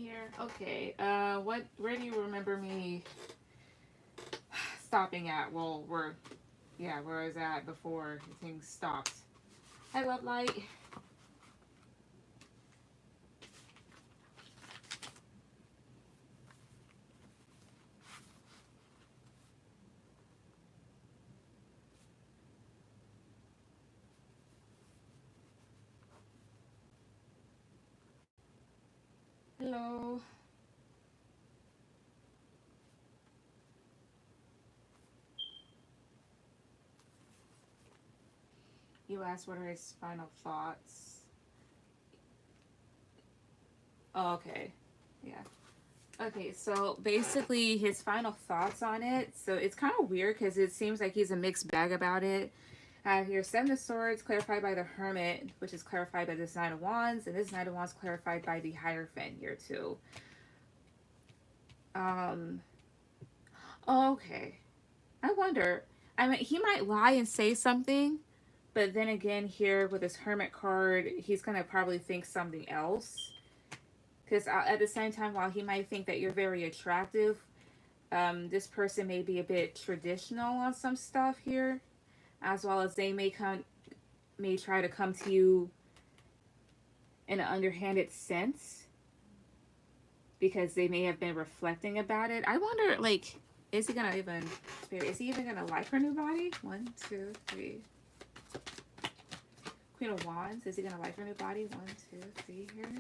here? Okay. Where do you remember me stopping at? Well, where I was at before things stopped. I love light. Hello. You asked what are his final thoughts. Oh, okay. Yeah. Okay, so basically his final thoughts on it. So it's kind of weird because it seems like he's a mixed bag about it. I have here Seven of Swords clarified by the Hermit, which is clarified by this Knight of Wands, and this Knight of Wands clarified by the Hierophant here too. Um, okay. I wonder. I mean, he might lie and say something, but then again, here with this Hermit card, he's gonna probably think something else. Because at the same time, while he might think that you're very attractive, this person may be a bit traditional on some stuff here, as well as they may try to come to you in an underhanded sense because they may have been reflecting about it. I wonder, like, is he even gonna like her new body? 1, 2, 3. Queen of Wands, is he gonna like her new body? 1, 2, 3 here.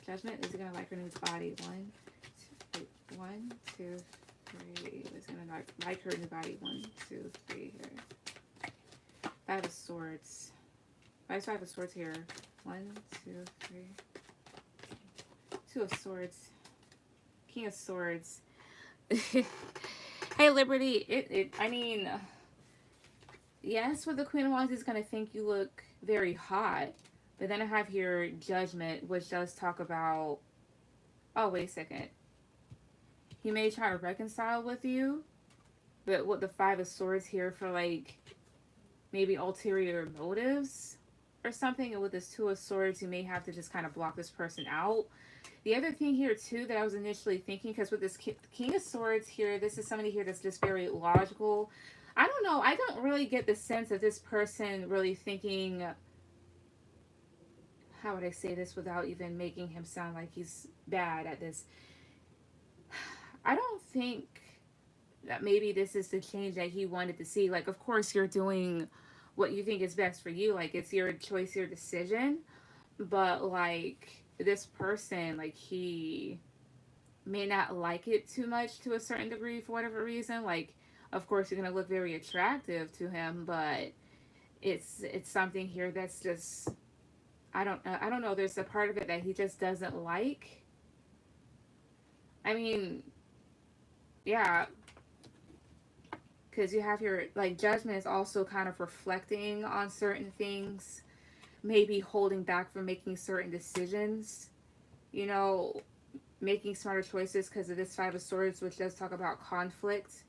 Judgment, is he gonna like her new body? 1, 2, 1, 2, 3. Is he gonna like her new body? 1, 2, 3 here. Five of Swords. Five of Swords here. 1, 2, 3. Two of Swords. King of Swords. Hey, Liberty. I mean, yes, with the Queen of Wands, he's gonna think you look very hot. But then I have here Judgment, which does talk about. Oh, wait a second. He may try to reconcile with you, but with the Five of Swords here for like maybe ulterior motives or something, and with this Two of Swords, you may have to just kind of block this person out. The other thing here too that I was initially thinking, because with this King of Swords here, this is somebody here that's just very logical. I don't know. I don't really get the sense of this person really thinking. How would I say this without even making him sound like he's bad at this? I don't think that maybe this is the change that he wanted to see. Like, of course, you're doing what you think is best for you. Like, it's your choice, your decision. But, like, this person, like, he may not like it too much to a certain degree for whatever reason. Like, of course, you're going to look very attractive to him, but it's something here that's just, I don't know. There's a part of it that he just doesn't like. I mean, yeah, because you have your, like, Judgment is also kind of reflecting on certain things, maybe holding back from making certain decisions, you know, making smarter choices because of this Five of Swords, which does talk about conflict,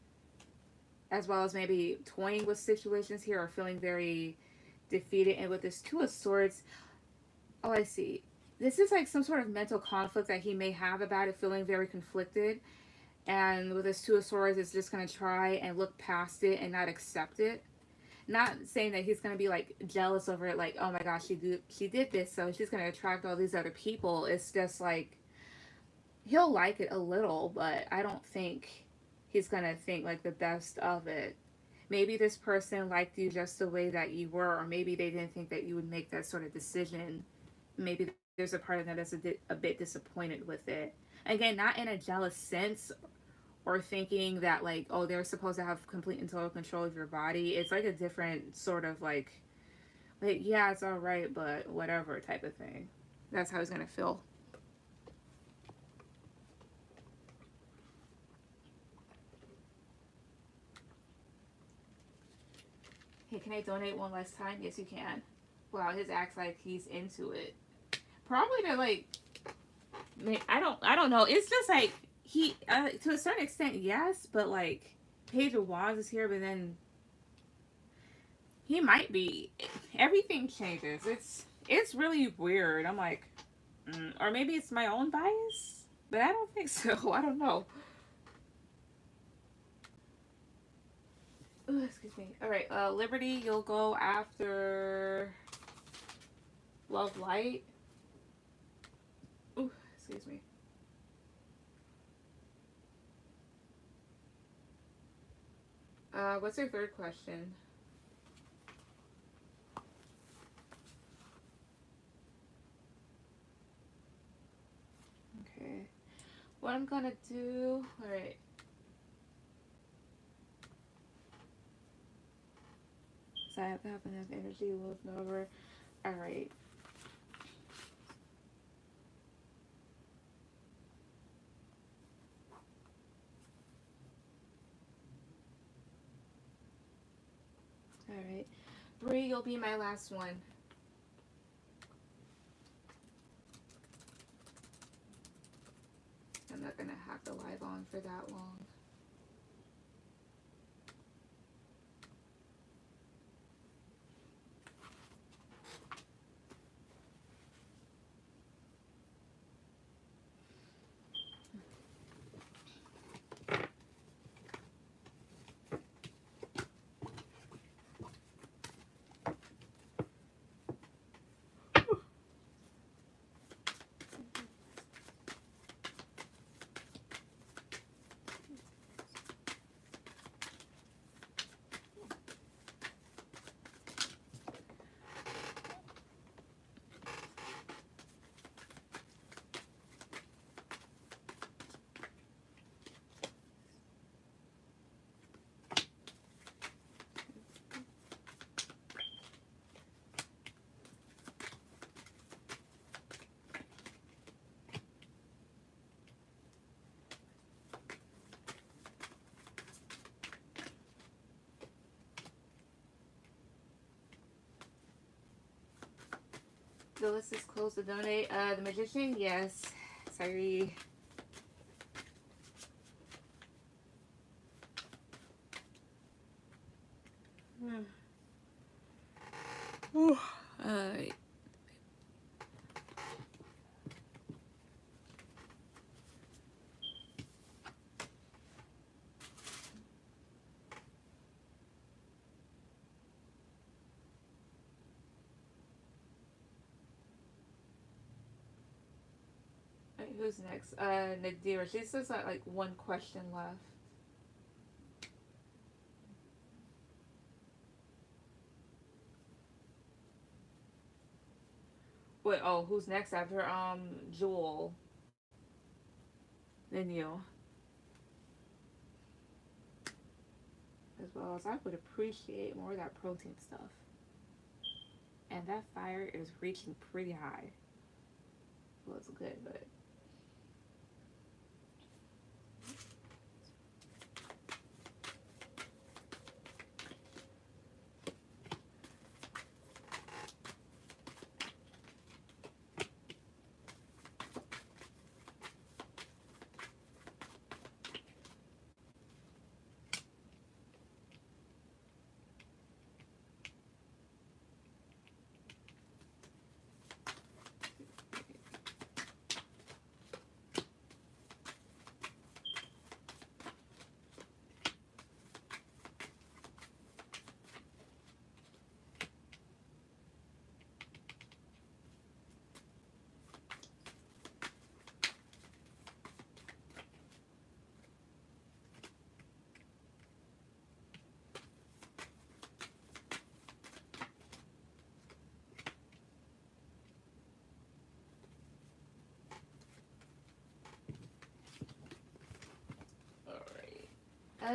as well as maybe toying with situations here or feeling very defeated. And with this Two of Swords, oh, I see. This is like some sort of mental conflict that he may have about it, feeling very conflicted. And with this Two of Swords, it's just going to try and look past it and not accept it. Not saying that he's going to be like jealous over it, like, oh my gosh, she did this, so she's going to attract all these other people. It's just like, he'll like it a little, but I don't think he's going to think like the best of it. Maybe this person liked you just the way that you were, or maybe they didn't think that you would make that sort of decision. Maybe there's a part of them that's a bit disappointed with it. Again, not in a jealous sense or thinking that like, oh, they're supposed to have complete and total control of your body. It's like a different sort of like yeah, it's all right, but whatever type of thing. That's how he's gonna feel. Hey, can I donate one last time? Yes, you can. Wow, his acts like he's into it. Probably to like, I don't know. It's just like he to a certain extent, yes, but like Page of Wands is here, but then he might be. Everything changes. It's really weird. I'm like, Or maybe it's my own bias, but I don't think so. I don't know. Ooh, excuse me. All right, Liberty, you'll go after Love Light. Ooh, excuse me. What's your third question? Okay. What I'm gonna do, alright. So I have to have enough energy, looking over. Alright. Alright. Bree, you'll be my last one. I'm not gonna have the live on for that long. The list is closed to donate. The Magician, yes. Sorry. Alright. Who's next? Nadira. She says that like one question left. Wait, oh, who's next after Jewel? Then you. As well as I would appreciate more of that protein stuff. And that fire is reaching pretty high. Well, it's good, but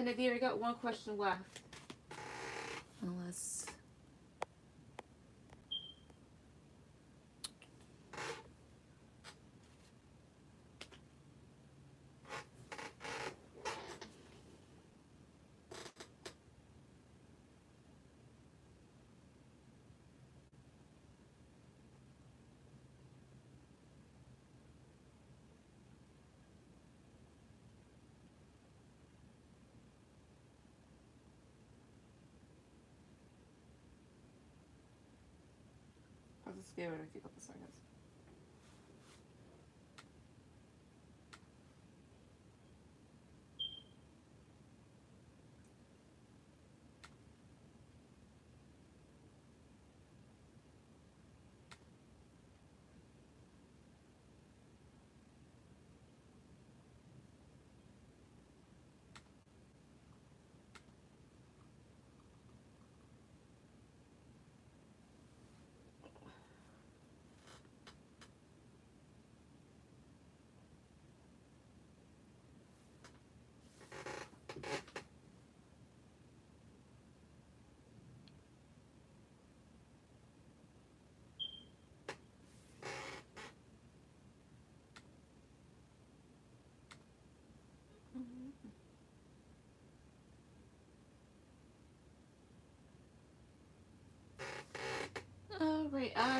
Nadir, you got one question left. Unless. I'll just give it a couple seconds.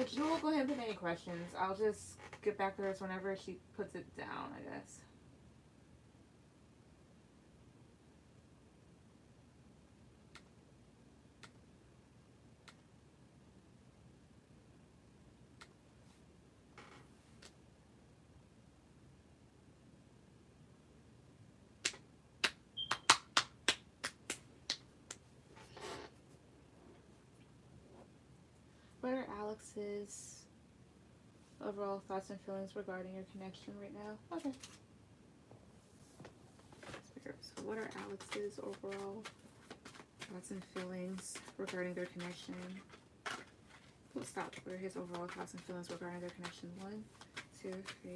Jewel go ahead and put any questions. I'll just get back to hers whenever she puts it down, I guess. What are Alex's overall thoughts and feelings regarding your connection right now? Okay. So what are Alex's overall thoughts and feelings regarding their connection? We'll stop. What are his overall thoughts and feelings regarding their connection? 1, 2, 3.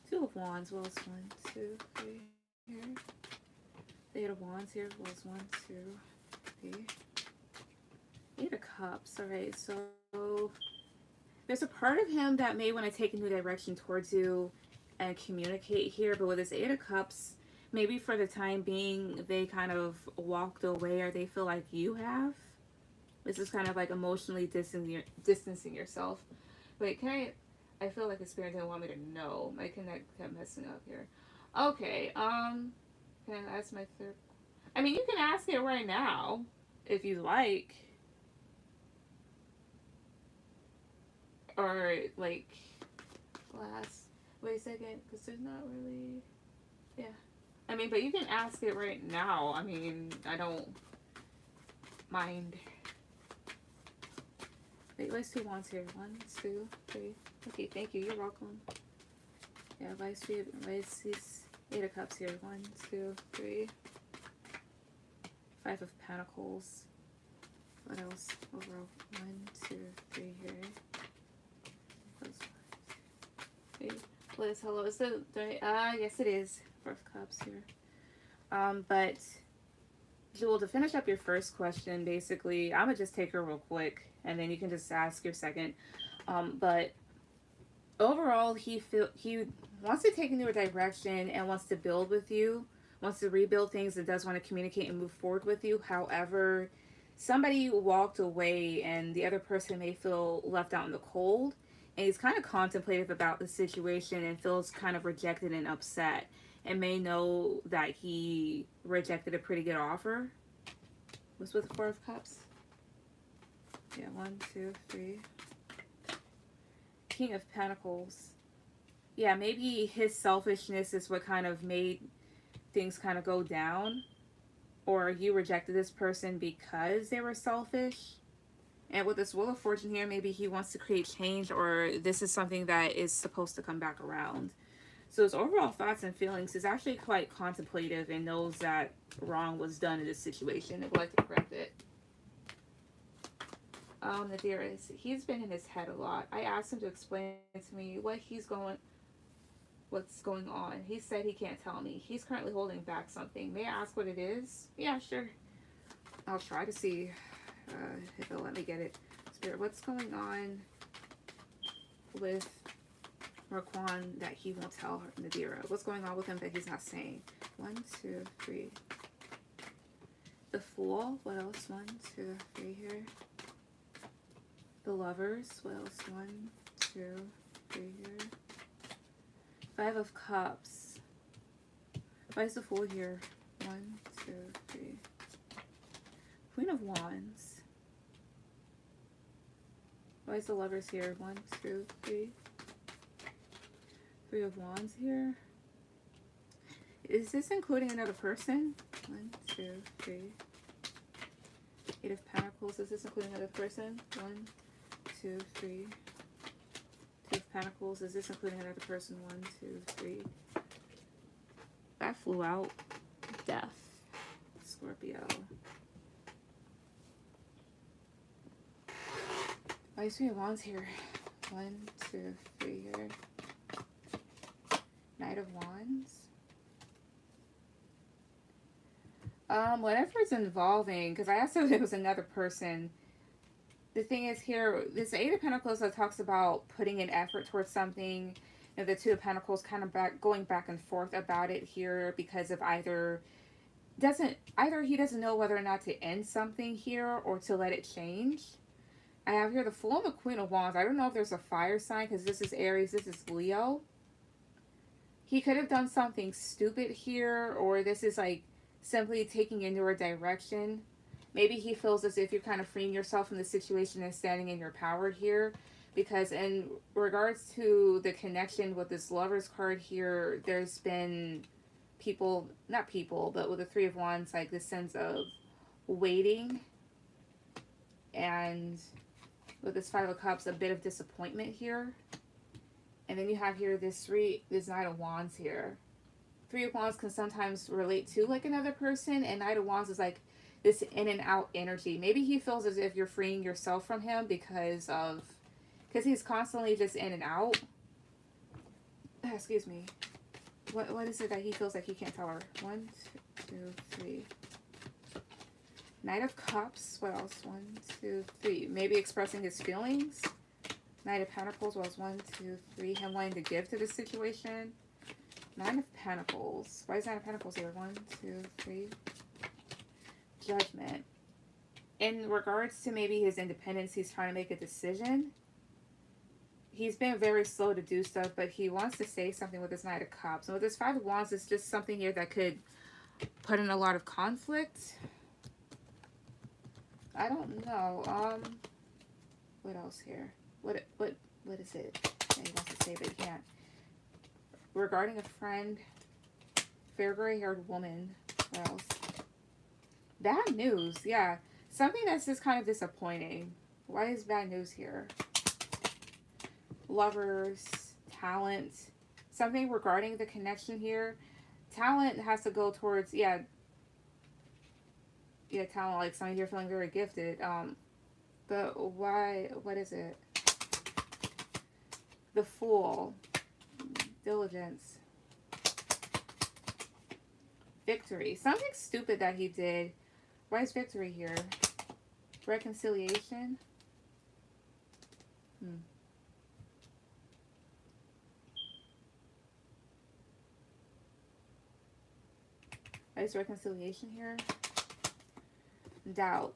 2 of Wands. Well, it's 1, 2, 3 here. The 8 of Wands here. Well, it's 1, 2, 3. 8 of Cups. Alright, so there's a part of him that may want to take a new direction towards you and communicate here, but with this 8 of Cups, maybe for the time being, they kind of walked away, or they feel like you have. This is kind of like emotionally distancing yourself. Wait, I feel like the spirit didn't want me to know. My connect kept messing up here. Okay, can I ask my third? I mean, you can ask it right now, if you like. Or, like, last, wait a second, because there's not really, yeah. I mean, but you can ask it right now. I mean, I don't mind. Wait, let's do Wands here. 1, 2, 3. Okay, thank you. You're welcome. Yeah, Vice 8 of Cups here. 1, 2, 3. 5 of Pentacles. What else? Overall, 1, 2, 3 here. Liz, hello. Is it yes it is. 4 of Cups here. But Jewel, to finish up your first question, basically, I'm gonna just take her real quick, and then you can just ask your second. But overall, he wants to take a new direction and wants to build with you, wants to rebuild things, and does want to communicate and move forward with you. However, somebody walked away, and the other person may feel left out in the cold. And he's kind of contemplative about the situation and feels kind of rejected and upset, and may know that he rejected a pretty good offer. What's with the 4 of Cups? Yeah, 1, 2, 3. King of Pentacles. Yeah, maybe his selfishness is what kind of made things kind of go down. Or you rejected this person because they were selfish. And with this Wheel of Fortune here, maybe he wants to create change, or this is something that is supposed to come back around. So his overall thoughts and feelings is actually quite contemplative and knows that wrong was done in this situation and would like to correct it. The dearest, he's been in his head a lot. I asked him to explain to me what's going on. He said he can't tell me. He's currently holding back something. May I ask what it is? Yeah, sure. I'll try to see if it'll let me get it. Spirit, what's going on with Raquan that he won't tell Nadira? What's going on with him that he's not saying? 1, 2, 3. The Fool. What else? 1, 2, 3 here. The Lovers. What else? 1, 2, 3 here. 5 of Cups. Why is the Fool here? 1, 2, 3. Queen of Wands. Why is the Lovers here? 1, 2, 3. 3 of Wands here. Is this including another person? 1, 2, 3. 8 of Pentacles. Is this including another person? 1, 2, 3. 2 of Pentacles. Is this including another person? 1, 2, 3. That flew out. Death. Scorpio. Why is 3 of Wands here? 1, 2, 3 here. Knight of Wands. Whatever it's involving, because I asked if it was another person. The thing is here, this 8 of Pentacles that talks about putting an effort towards something, and the 2 of Pentacles kind of going back and forth about it here because of either he doesn't know whether or not to end something here or to let it change. I have here the Fool and the Queen of Wands. I don't know if there's a fire sign because this is Aries, this is Leo. He could have done something stupid here, or this is like simply taking into a direction. Maybe he feels as if you're kind of freeing yourself from the situation and standing in your power here. Because in regards to the connection with this Lover's card here, there's been people, not people, but with the Three of Wands, like this sense of waiting. And with this Five of Cups, a bit of disappointment here. And then you have here this Knight of Wands here. Three of Wands can sometimes relate to like another person, and Knight of Wands is like this in and out energy. Maybe he feels as if you're freeing yourself from him because he's constantly just in and out. Excuse me. What is it that he feels like he can't tell her? 1, 2, 3. Knight of Cups. What else? 1, 2, 3. Maybe expressing his feelings. Knight of Pentacles was 1, 2, 3. Him wanting to give to this situation. Nine of Pentacles. Why is Nine of Pentacles here? 1, 2, 3. Judgment. In regards to maybe his independence, he's trying to make a decision. He's been very slow to do stuff, but he wants to say something with his Knight of Cups. And with this Five of Wands, it's just something here that could put in a lot of conflict. I don't know. What else here? What is it that he wants to say but he can't? Regarding a friend, fair gray-haired woman. What else? Bad news. Yeah, something that's just kind of disappointing. Why is bad news here? Lovers, talent, something regarding the connection here. Talent has to go towards talent, like somebody here feeling very gifted. But why? What is it? The Fool. Diligence. Victory. Something stupid that he did. Why is victory here? Reconciliation. Why is reconciliation here? Doubt.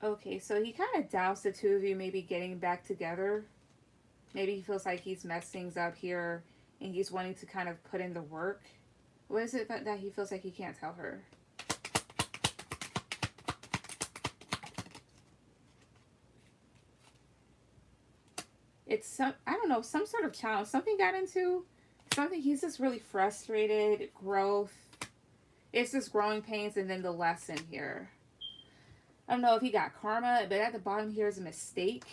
Okay, so he kind of doubts the two of you maybe getting back together. Maybe he feels like he's messed things up here and he's wanting to kind of put in the work. What is it that he feels like he can't tell her? It's some, I don't know, some sort of challenge. Something got into, something, he's just really frustrated, growth. It's just growing pains and then the lesson here. I don't know if he got karma, but at the bottom here is a mistake.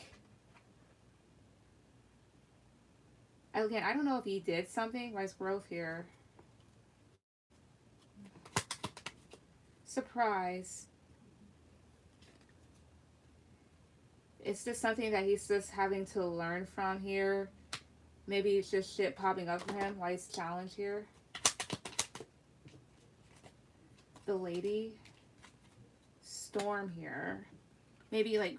Again, I don't know if he did something. Why is growth here? Surprise. It's just something that he's just having to learn from here. Maybe it's just shit popping up for him. Why is challenge here? The Lady. Storm here. Maybe like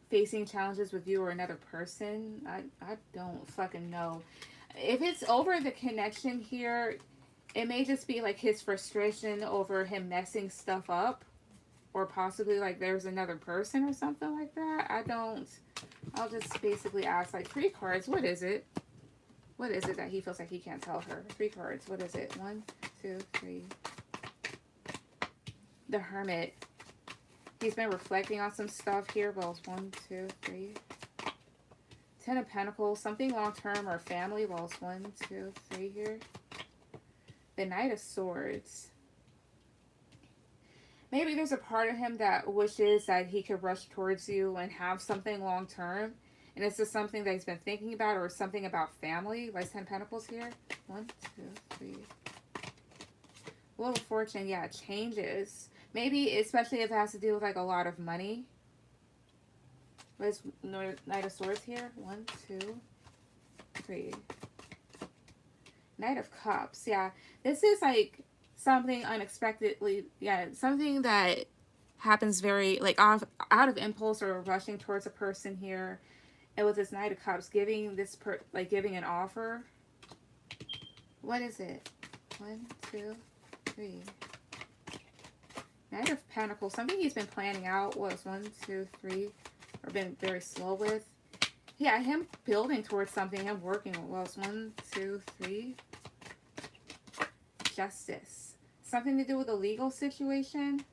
facing challenges with you or another person. I don't fucking know. If it's over the connection here, it may just be like his frustration over him messing stuff up, or possibly like there's another person or something like that. I'll just basically ask like 3 cards. What is it? What is it that he feels like he can't tell her? 3 cards. What is it? 1, 2, 3. The Hermit. He's been reflecting on some stuff here. Well, it's 1, 2, 3. 10 of Pentacles. Something long-term or family. Well, it's 1, 2, 3 here. The Knight of Swords. Maybe there's a part of him that wishes that he could rush towards you and have something long-term. And it's just something that he's been thinking about, or something about family. Why is 10 Pentacles here? 1, 2, 3. Wheel of Fortune. Yeah, it changes. Maybe, especially if it has to do with like a lot of money. Where's Knight of Swords here? 1, 2, 3. Knight of Cups. Yeah, this is like something unexpectedly. Yeah, something that happens very like out of impulse or rushing towards a person here. And with this Knight of Cups, giving this giving an offer. What is it? 1, 2, 3. Knight of Pentacles. Something he's been planning out was 1, 2, 3. or been very slow with. Yeah, him building towards something, him working. Well, it's 1, 2, 3. Justice. Something to do with a legal situation.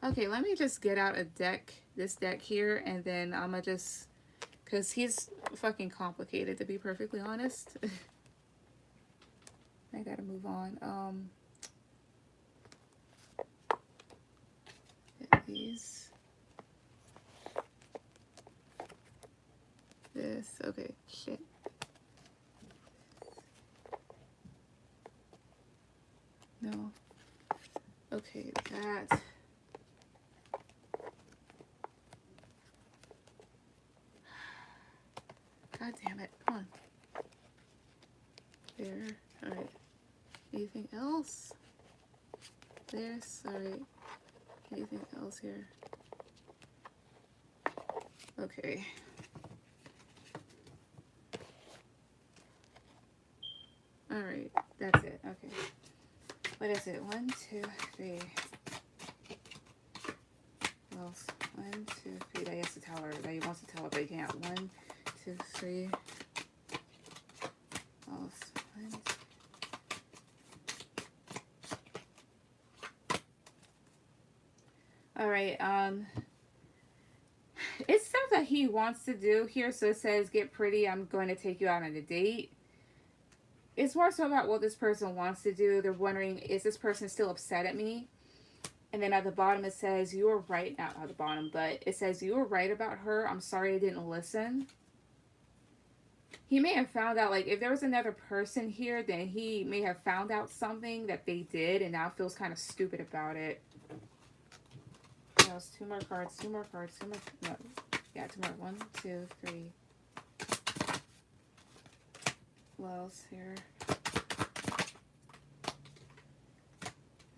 Okay, let me just get out a deck, this deck here, and then I'm gonna just, because he's fucking complicated, to be perfectly honest. I gotta move on. These. This. Okay, shit. No. Okay, that. God damn it. Come on. There. Alright. Anything else? This. Alright. Anything else here? Okay. Alright. That's it. Okay. What is it? 1, 2, 3. Well, 1, 2, 3. That he has to tell her. That he wants to tell her, but he can't. 1, 2, 3. Well, 1, 2. Alright, it's stuff that he wants to do here. So it says, get pretty, I'm going to take you out on a date. It's more so about what this person wants to do. They're wondering, is this person still upset at me? And then at the bottom it says, you were right. Not at the bottom, but it says, you were right about her. I'm sorry I didn't listen. He may have found out, like, if there was another person here, then he may have found out something that they did and now feels kind of stupid about it. Two more cards, two more cards, two more. No, yeah, two more. 1, 2, 3. What else here?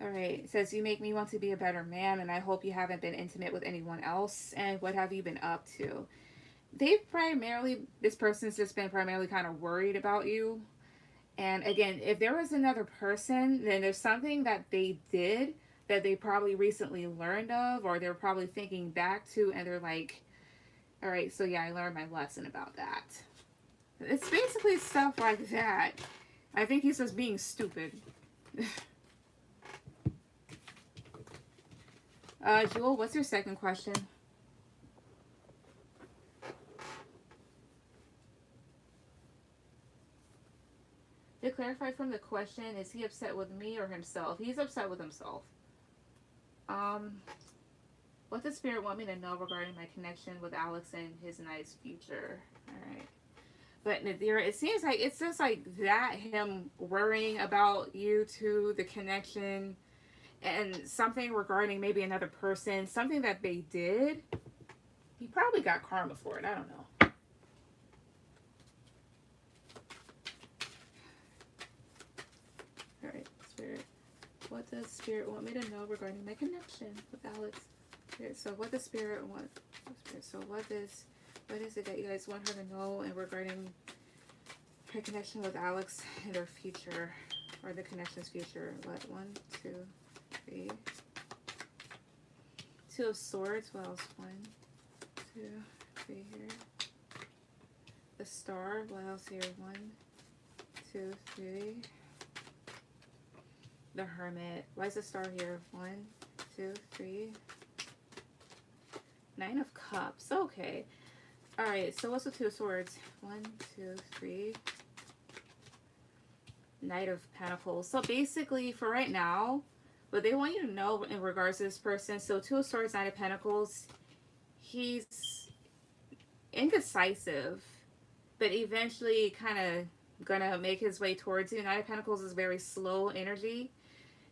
Alright, it says, you make me want to be a better man, and I hope you haven't been intimate with anyone else. And what have you been up to? This person's just been primarily kind of worried about you. And again, if there was another person, then there's something that they did that they probably recently learned of, or they're probably thinking back to, and they're like, all right, so yeah, I learned my lesson about that. It's basically stuff like that. I think he's just being stupid. Jewel, what's your second question? To clarify from the question, is he upset with me or himself? He's upset with himself. What does Spirit want me to know regarding my connection with Alex and his nice future? Alright. But Nadira, it seems like it's just like that, him worrying about you two, the connection, and something regarding maybe another person, something that they did. He probably got karma for it. I don't know. Alright, Spirit. What does Spirit want me to know regarding my connection with Alex? Spirit, so what does Spirit want? Spirit, so what is it that you guys want her to know and regarding her connection with Alex and her future, or the connection's future? What? 1, 2, 3. 2 of Swords. What else? 1, 2, 3 here. The Star. What else here? 1, 2, 3. The Hermit. Why is the Star here? 1, 2, 3. 9 of Cups. Okay. Alright, so what's the 2 of Swords? 1, 2, 3. Knight of Pentacles. So basically, for right now, what they want you to know in regards to this person, so 2 of Swords, Knight of Pentacles, he's indecisive, but eventually kind of gonna make his way towards you. Knight of Pentacles is very slow energy.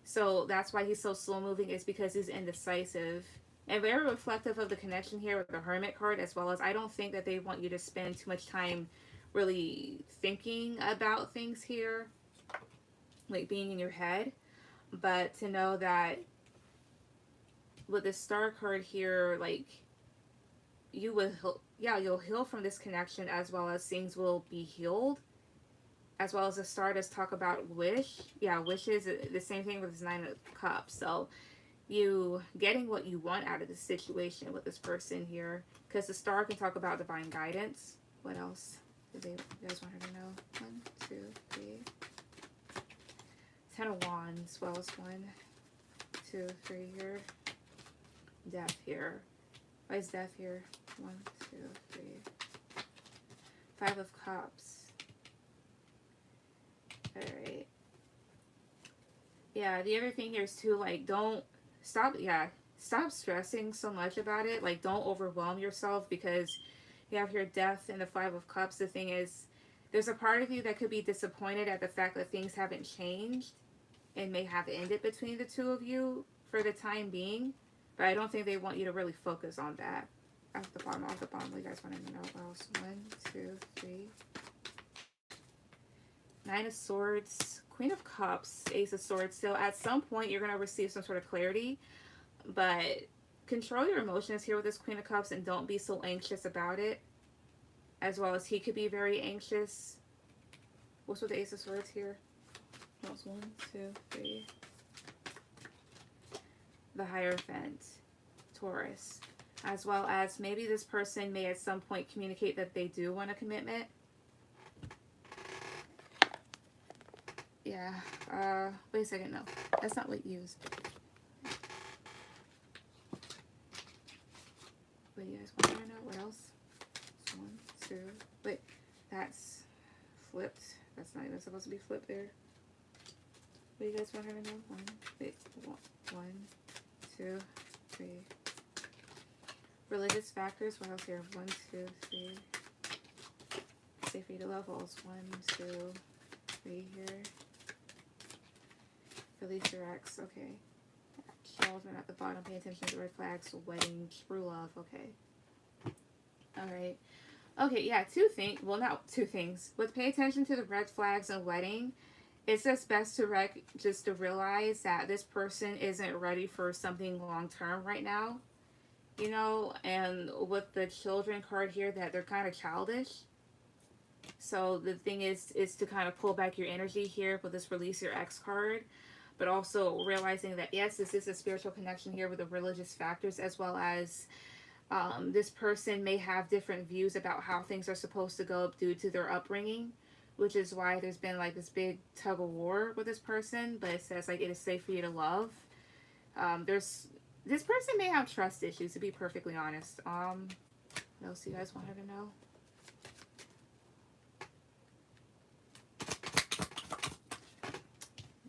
So that's why he's so slow moving, is because he's indecisive. And very reflective of the connection here with the Hermit card, as well as I don't think that they want you to spend too much time really thinking about things here, like being in your head. But to know that with the Star card here, like, you will, yeah, you'll heal from this connection, as well as things will be healed. As well as the Star does talk about wish. Yeah, wishes, the same thing with his 9 of Cups. So you getting what you want out of the situation with this person here. Because the star can talk about divine guidance. What else do you guys want her to know? 1, 2, 3. 10 of Wands. Well, it's 1, 2, 3 here. Death here. Why is death here? 1, 2, 3. 5 of Cups. Alright. Yeah, the other thing here is too, like, don't stop stressing so much about it. Like, don't overwhelm yourself, because you have your death and the 5 of Cups. The thing is, there's a part of you that could be disappointed at the fact that things haven't changed and may have ended between the two of you for the time being. But I don't think they want you to really focus on that. Off the bottom, you guys want to know what else? 1, 2, 3. 9 of Swords, Queen of Cups, Ace of Swords. So at some point you're going to receive some sort of clarity, but control your emotions here with this Queen of Cups and don't be so anxious about it, as well as he could be very anxious. What's with the Ace of Swords here? What's 1, 2, 3. The Hierophant, Taurus. As well as maybe this person may at some point communicate that they do want a commitment. Yeah. Wait a second. No, that's not what you used. Wait, you guys want to know what else? 1, 2. Wait, that's flipped. That's not even supposed to be flipped there. What do you guys want to know? 1. Wait. 1, 2, 3. Religious factors. What else here? 1, 2, 3. Say for you to love holes. 1, 2, 3 here. Release your ex. Okay. Children at the bottom. Pay attention to red flags. Wedding. True love. Okay. Alright. Okay, yeah, 2 things. Well, not 2 things. With pay attention to the red flags and wedding, it's just best to just to realize that this person isn't ready for something long term right now. You know, and with the children card here, that they're kind of childish. So the thing is to kind of pull back your energy here with this release your ex card, but also realizing that yes, this is a spiritual connection here with the religious factors, as well as this person may have different views about how things are supposed to go due to their upbringing, which is why there's been like this big tug of war with this person. But it says like it is safe for you to love. This person may have trust issues, to be perfectly honest. What else do you guys want her to know?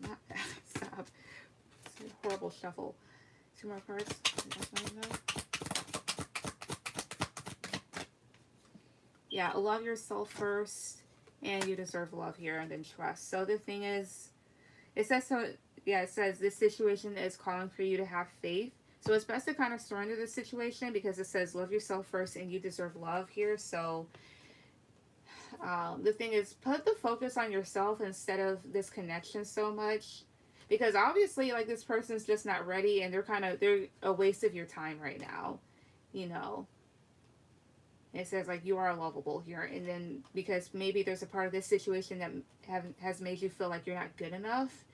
Not that. Stop. It's a horrible shuffle. 2 more cards. You guys want to know? Yeah, love yourself first, and you deserve love here, and then trust. So the thing is, it says so. Yeah, it says this situation is calling for you to have faith. So it's best to kind of surrender the situation, because it says love yourself first and you deserve love here. So the thing is, put the focus on yourself instead of this connection so much, because obviously like this person's just not ready, and they're a waste of your time right now, you know. It says like you are lovable here, and then because maybe there's a part of this situation that has made you feel like you're not good enough.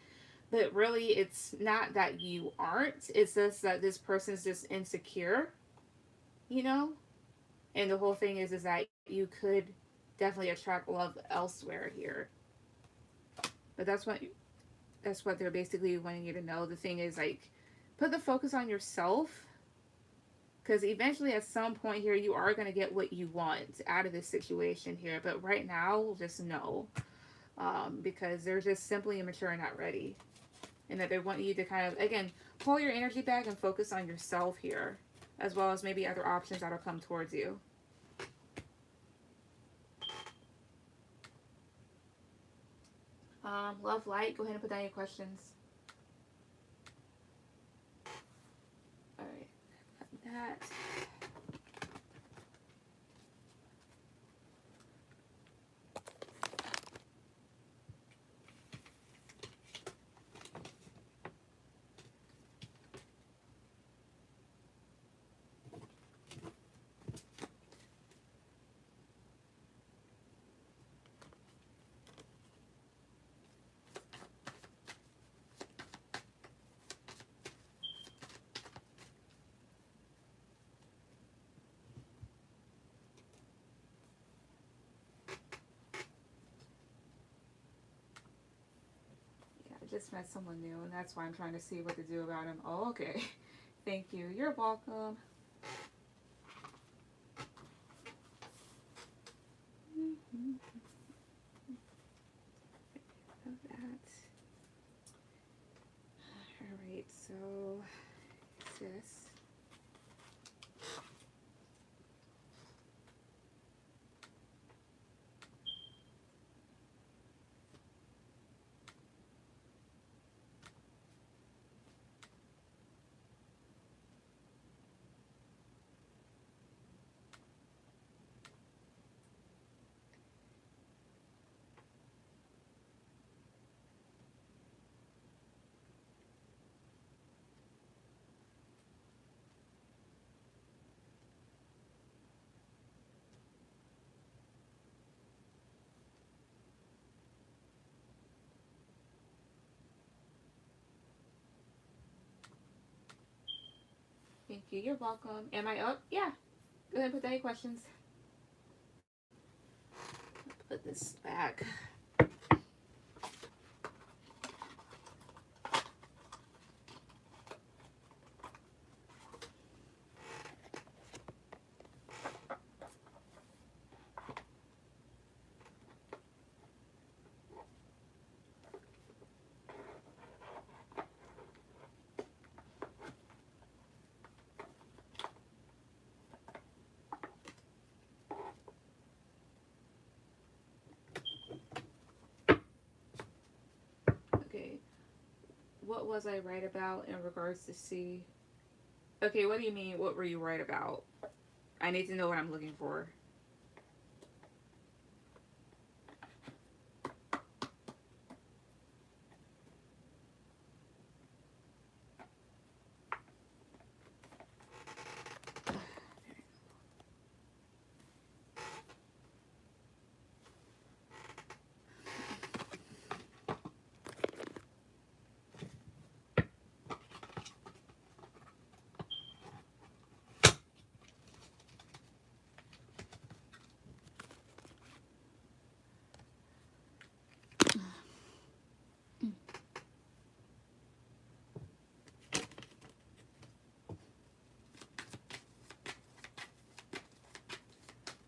But really, it's not that you aren't. It's just that this person's just insecure, you know? And the whole thing is that you could definitely attract love elsewhere here. But that's what they're basically wanting you to know. The thing is, like, put the focus on yourself. Because eventually, at some point here, you are going to get what you want out of this situation here. But right now, just no. Because they're just simply immature and not ready. And that they want you to kind of, again, pull your energy back and focus on yourself here, as well as maybe other options that'll come towards you. Love, light, go ahead and put down your questions. All right, got that. just met someone new, and that's why I'm trying to see what to do about him. Oh, okay. Thank you. You're welcome. That. Alright, so this. Thank you. You're welcome. Am I up? Yeah. Go ahead and put down your questions. Put this back. Okay. What was I right about in regards to C? Okay, what do you mean? What were you right about? I need to know what I'm looking for.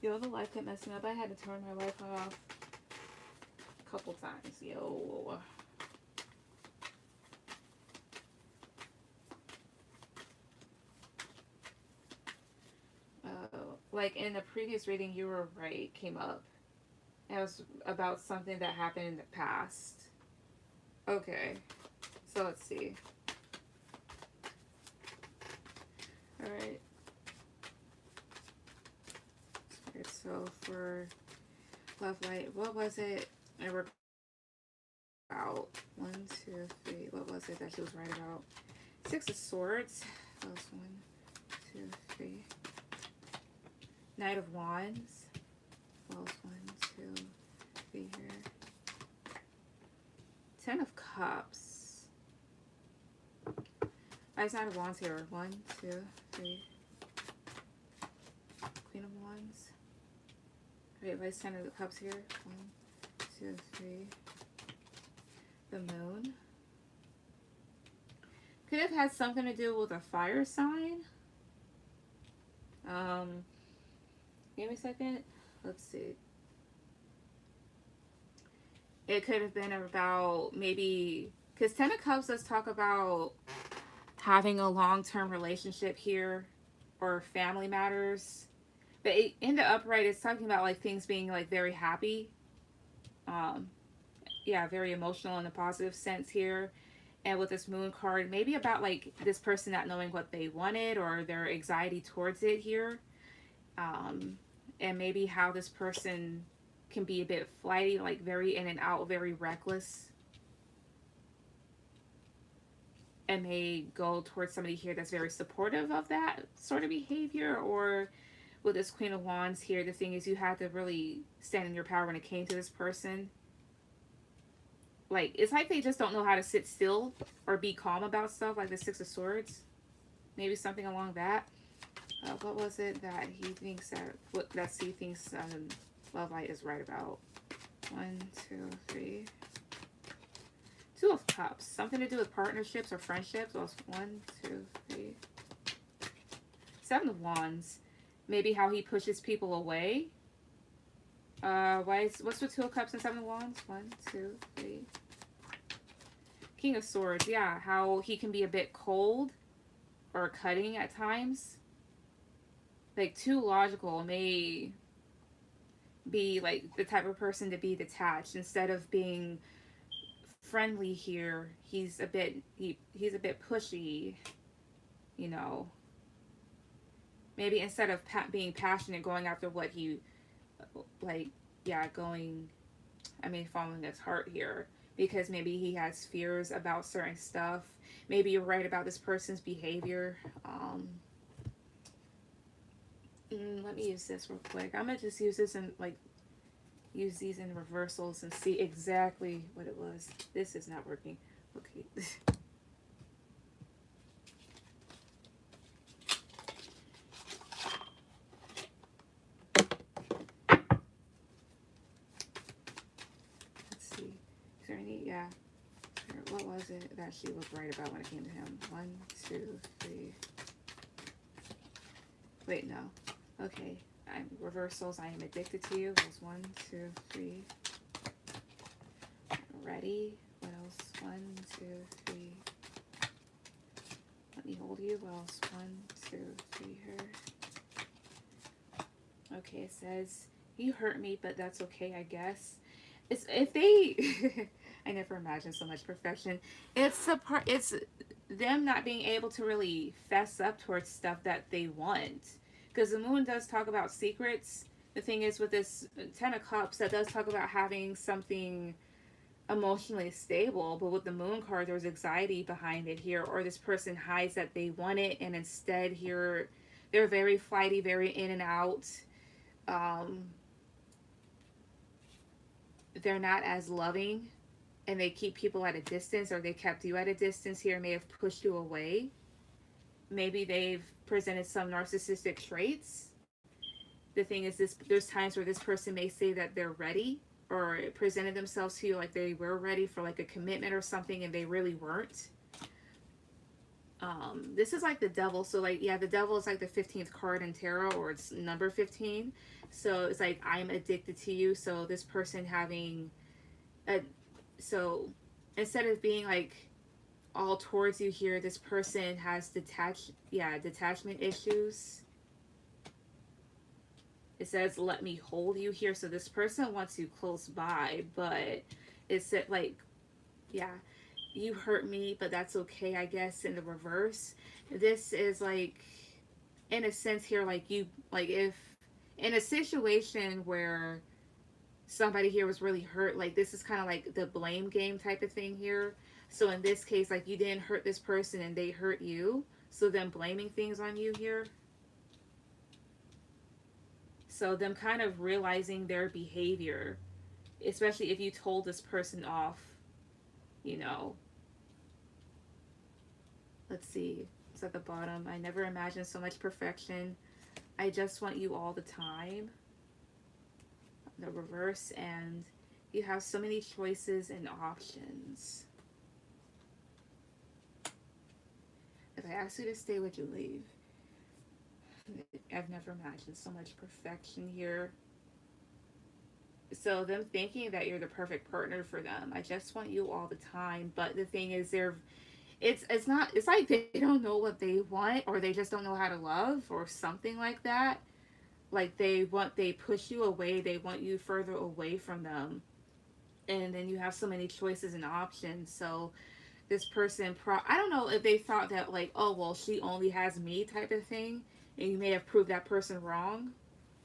Yo, the light kept messing up. I had to turn my Wi-Fi off a couple times. Yo. Like in the previous reading, you were right, came up. It was about something that happened in the past. Okay. So let's see. Alright. So for love light, what was it? I worked out 1, 2, 3. What was it that she was right about? 6 of Swords. That was 1, 2, 3. Knight of Wands. That was 1, 2, 3 here. 10 of Cups. I just Knight of Wands here. 1, 2, 3. Queen of Wands. Wait, why is 10 of the Cups here? 1, 2, 3. The Moon. Could have had something to do with a fire sign. Give me a second. Let's see. It could have been about maybe, because 10 of Cups does talk about having a long-term relationship here or family matters. But in the upright, it's talking about like things being like very happy. Yeah, very emotional in a positive sense here. And with this Moon card, maybe about like this person not knowing what they wanted or their anxiety towards it here. And maybe how this person can be a bit flighty, like very in and out, very reckless. And may go towards somebody here that's very supportive of that sort of behavior. Or with this Queen of Wands here, the thing is you had to really stand in your power when it came to this person. Like, it's like they just don't know how to sit still or be calm about stuff, like the 6 of Swords. Maybe something along that. What was it that he thinks that C thinks love light is right about? 1, 2, 3. Two of Cups. Something to do with partnerships or friendships. Well, one, two, three. Seven of Wands. Maybe how he pushes people away. What's with Two of Cups and Seven of Wands? One, two, three. King of Swords. Yeah, how he can be a bit cold or cutting at times. Like, too logical may be like the type of person to be detached instead of being friendly here. He's a bit he's a bit pushy, you know. Maybe instead of being passionate, going after what he like, yeah, following his heart here, because maybe he has fears about certain stuff. Maybe you're right about this person's behavior. Let me use this real quick. I'm gonna just use this and use these in reversals and see exactly what it was. This is not working. Okay. Let's see. Is there any? Yeah. What was it that she was right about when it came to him? One, two, three. Wait, no. Okay. Reversals. I am addicted to you. Was one, two, three. Ready? What else? One, two, three. Let me hold you. What else? One, two, three. Her. Okay. It says you hurt me, but that's okay, I guess. It's if they. I never imagined so much perfection. It's them not being able to really fess up towards stuff that they want. Because the moon does talk about secrets. The thing is, with this Ten of Cups, that does talk about having something emotionally stable. But with the moon card, there's anxiety behind it here. Or this person hides that they want it, and instead here, they're very flighty, very in and out. They're not as loving. And they keep people at a distance, or they kept you at a distance here, may have pushed you away. Maybe they've presented some narcissistic traits. The thing is, there's times where this person may say that they're ready, or presented themselves to you like they were ready for like a commitment or something, and they really weren't. This is like the devil. So like, yeah, the devil is like the 15th card in tarot, or it's number 15. So it's like, I'm addicted to you. So this person having so instead of being like all towards you here, this person has detachment issues. It says, let me hold you here. So this person wants you close by, but it's like, yeah, you hurt me, but that's okay, I guess, in the reverse. This is like, in a sense here, like if in a situation where somebody here was really hurt, like this is kind of like the blame game type of thing here. So in this case, like you didn't hurt this person and they hurt you, so them blaming things on you here. So them kind of realizing their behavior, especially if you told this person off, you know. Let's see, it's at the bottom. I never imagined so much perfection. I just want you all the time. The reverse, and you have so many choices and options. If I ask you to stay, would you leave? I've never imagined so much perfection here. So them thinking that you're the perfect partner for them. I just want you all the time. But the thing is, it's not, it's like they don't know what they want, or they just don't know how to love, or something like that. Like they push you away, they want you further away from them. And then you have so many choices and options. So this person, I don't know if they thought that like, oh, well, she only has me type of thing. And you may have proved that person wrong.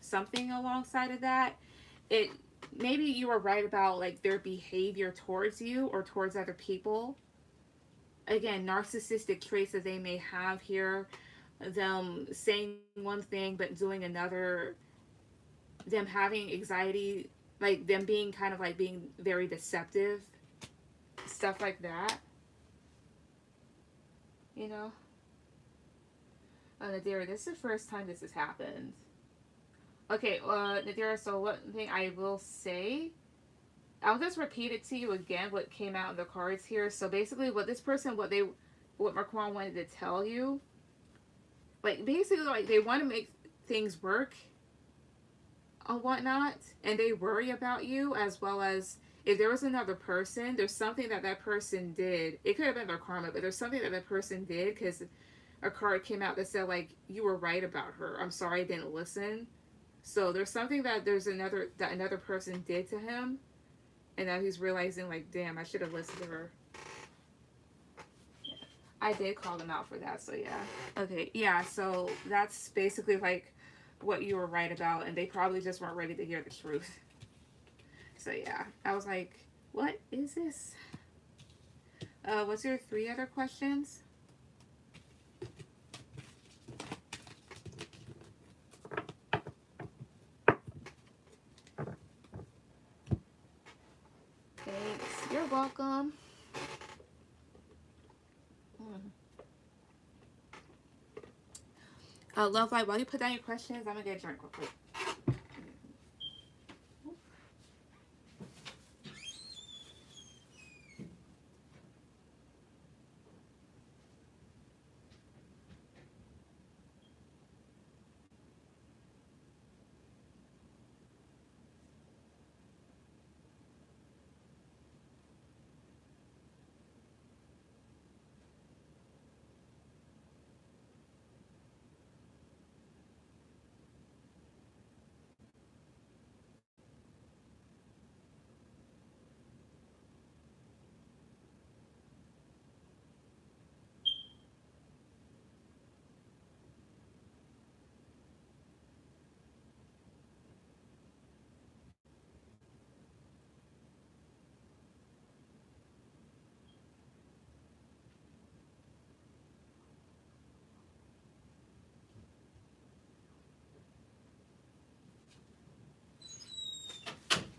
Something alongside of that. Maybe you were right about like their behavior towards you or towards other people. Again, narcissistic traits that they may have here. Them saying one thing but doing another. Them having anxiety, like them being kind of like being very deceptive. Stuff like that. You know? Nadira, this is the first time this has happened. Okay, Nadira, so one thing I will say I'll just repeat it to you again what came out in the cards here. So basically what this person, what Marquand wanted to tell you, like basically like they want to make things work or whatnot, and they worry about you, as well as if there was another person, there's something that that person did. It could have been their karma, but there's something that that person did, because a card came out that said like, you were right about her. I'm sorry I didn't listen. So there's something that another person did to him, and now he's realizing like, damn, I should have listened to her. I did call them out for that, so yeah. Okay, yeah, so that's basically like what you were right about, and they probably just weren't ready to hear the truth. So yeah, I was like, what is this? What's your 3 other questions? Thanks. You're welcome. Love Light, while you put down your questions, I'm gonna get a drink real quick.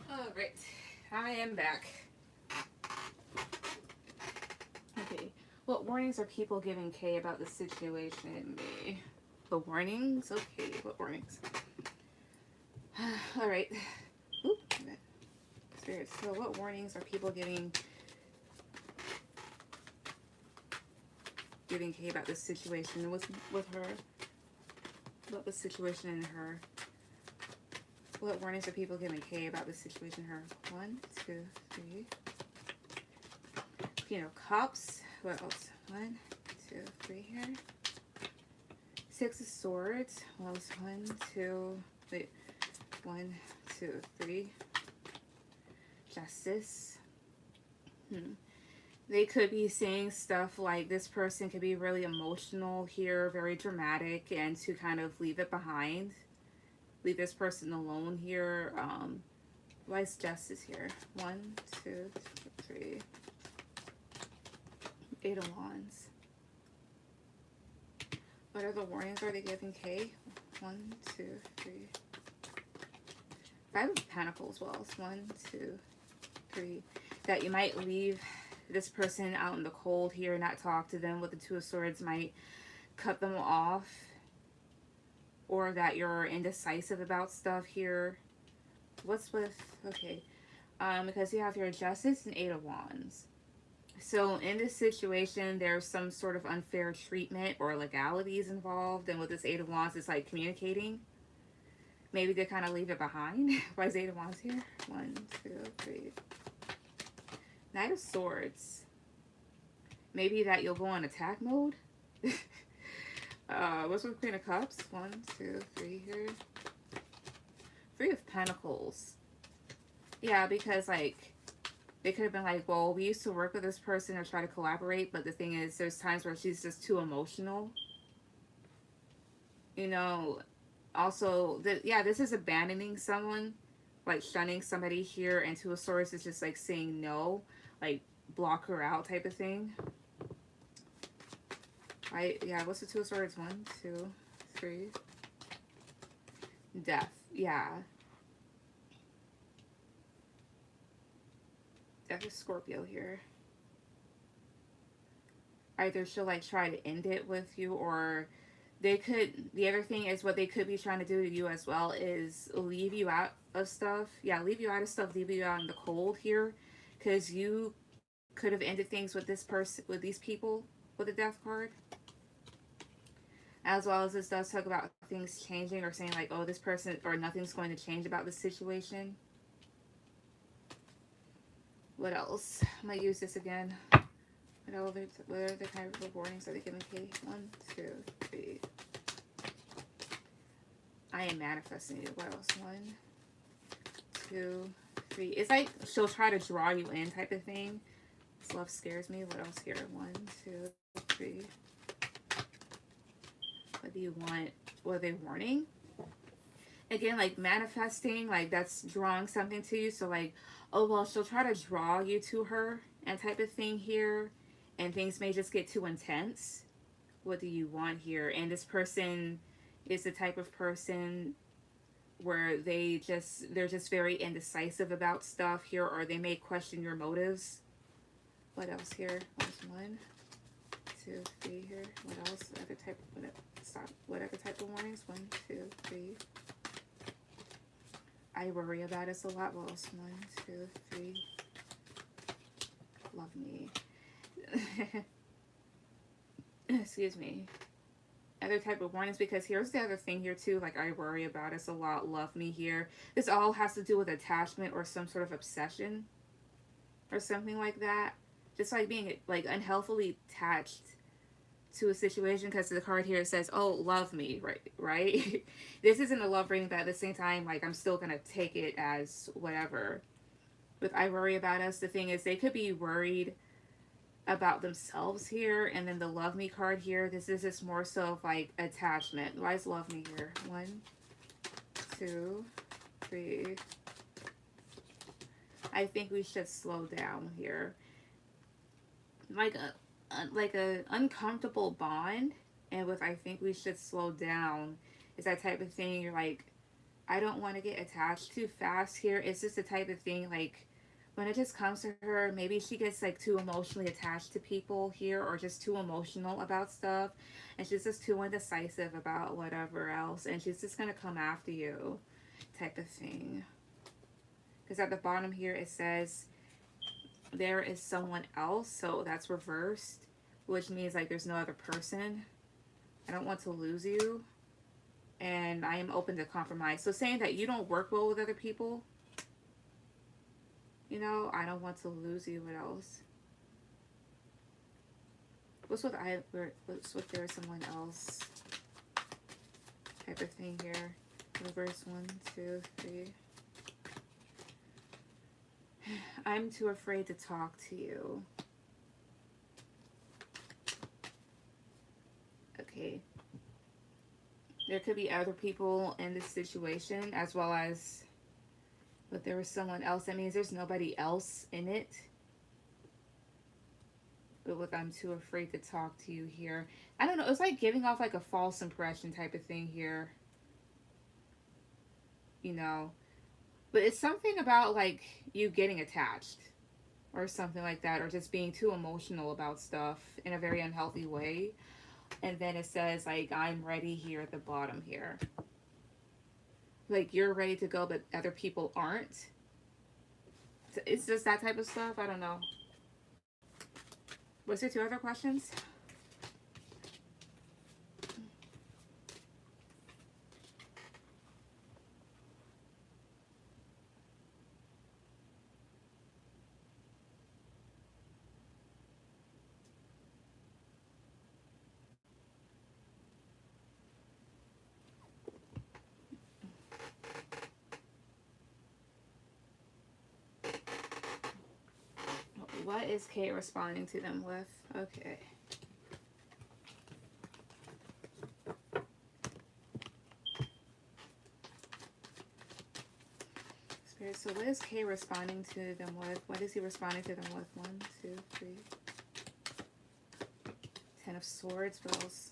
Alright, I am back. Okay, what warnings are people giving Kay about the situation? The warnings? Okay, what warnings? Alright. Oop, Spirit, so what warnings are people giving Kay about this situation with her? About the situation in her? What warnings are people giving Kay about this situation in her? 1, 2, 3. Queen of Cups. What else? 1, 2, 3 here. 6 of Swords. What else? 1, 2. Wait. 1, 2, 3. Justice. They could be saying stuff like this person could be really emotional here, very dramatic, and to kind of leave it behind. Leave this person alone here. Why is Justice here? 1, 2, 3. 8 of Wands. What other warnings are they giving Kay? 1, 2, 3. 5 of Pentacles. Well, it's 1, 2, 3. That you might leave this person out in the cold here, not talk to them. With the 2 of Swords might cut them off. Or that you're indecisive about stuff here. What's with... Okay. Because you have your Justice and 8 of Wands. So in this situation, there's some sort of unfair treatment or legalities involved. And with this 8 of Wands, it's like communicating. Maybe they kind of leave it behind. Why is 8 of Wands here? 1, 2, 3. Knight of Swords. Maybe that you'll go on attack mode. What's with Queen of Cups? 1, 2, 3 here. 3 of Pentacles. Yeah, because like they could have been like, well, we used to work with this person or try to collaborate, but the thing is, there's times where she's just too emotional. You know, also, yeah, this is abandoning someone, like shunning somebody here, and 2 of Swords is just like saying no, like block her out type of thing. Right? Yeah, what's the 2 of Swords? 1, 2, 3. Death. Yeah. Death is Scorpio here. Either she'll like try to end it with you, or They could, the other thing is what they could be trying to do to you as well is leave you out of stuff. Yeah, leave you out of stuff, leave you out in the cold here. Because you could have ended things with this person, with these people, with the death card. As well as this does talk about things changing or saying like, oh, this person, or nothing's going to change about this situation. What else? I'm going to use this again. What are the kind of warnings are they giving me? 1, 2, 3. I am manifesting it. What else? 1, 2, 3. It's like she'll try to draw you in type of thing. This love scares me. What else here? 1, 2, 3. What do you want? What are they warning? Again, like manifesting, like that's drawing something to you. So like, oh well, she'll try to draw you to her and type of thing here. And things may just get too intense. What do you want here? And this person is the type of person where they're just very indecisive about stuff here, or they may question your motives. What else here? There's 1, 2, 3 here. What else? Other type of stop. What other type of warnings? 1, 2, 3. I worry about us a lot. What else? 1, 2, 3. Love me. Excuse me. Other type of warnings, because here's the other thing here too, like I worry about us a lot, love me here. This all has to do with attachment or some sort of obsession or something like that. Just like being like unhealthily attached to a situation, because the card here says, oh, love me, right? This isn't a love reading, but at the same time, like I'm still gonna take it as whatever. With I worry about us, the thing is they could be worried about themselves here, and then the love me card here, this is just more so of like attachment. Why is love me here? 1, 2, 3. I think we should slow down here. Like a uncomfortable bond, and with I think we should slow down is that type of thing. You're like, I don't want to get attached too fast here. It's just the type of thing like when it just comes to her, maybe she gets like too emotionally attached to people here, or just too emotional about stuff, and she's just too indecisive about whatever else, and she's just gonna come after you type of thing. Because at the bottom here it says there is someone else, so that's reversed, which means like there's no other person. I don't want to lose you, and I am open to compromise. So saying that you don't work well with other people, you know, I don't want to lose you. What else? What's with there is someone else type of thing here? Reverse 1, 2, 3. I'm too afraid to talk to you. Okay. There could be other people in this situation, as well as, but there was someone else. That means there's nobody else in it. But with I'm too afraid to talk to you here. I don't know. It's like giving off like a false impression type of thing here. You know. But it's something about like you getting attached or something like that, or just being too emotional about stuff in a very unhealthy way. And then it says like I'm ready here at the bottom here. Like you're ready to go, but other people aren't. It's just that type of stuff. I don't know. Was there 2 other questions? What is Kate responding to them with? Okay. Spirit, so what is Kate responding to them with? What is he responding to them with? 1, 2, 3. 10 of Swords. What else?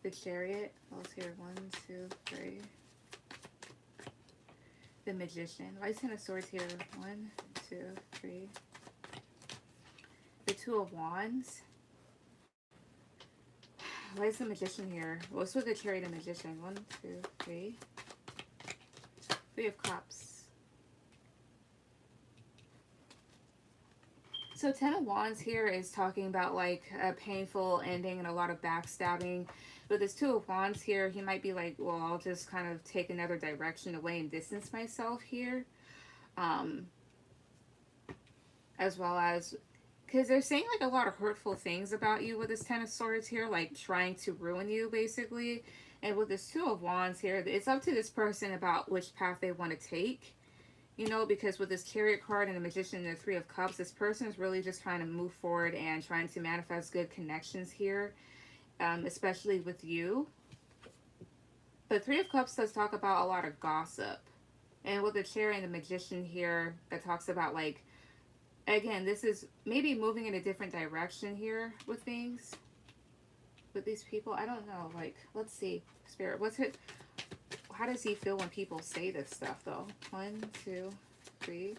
The Chariot. What else here? 1, 2, 3. The Magician. Why is 10 of Swords here? 1, 2, 3. The 2 of Wands. Why is the Magician here? What's with the Chariot and Magician? 1, 2, 3. 3 of Cups. So 10 of Wands here is talking about like a painful ending and a lot of backstabbing. But this 2 of Wands here, he might be like, well, I'll just kind of take another direction away and distance myself here. As well as, because they're saying like a lot of hurtful things about you with this 10 of Swords here, like trying to ruin you basically. And with this 2 of Wands here, it's up to this person about which path they want to take. You know, because with this Chariot card and the Magician and the 3 of Cups, this person is really just trying to move forward and trying to manifest good connections here, especially with you. But 3 of Cups does talk about a lot of gossip. And with the Chariot and the Magician here, that talks about like, again, this is maybe moving in a different direction here with things. With these people, I don't know. Like, let's see. Spirit, what's it? How does he feel when people say this stuff, though? 1, 2, 3.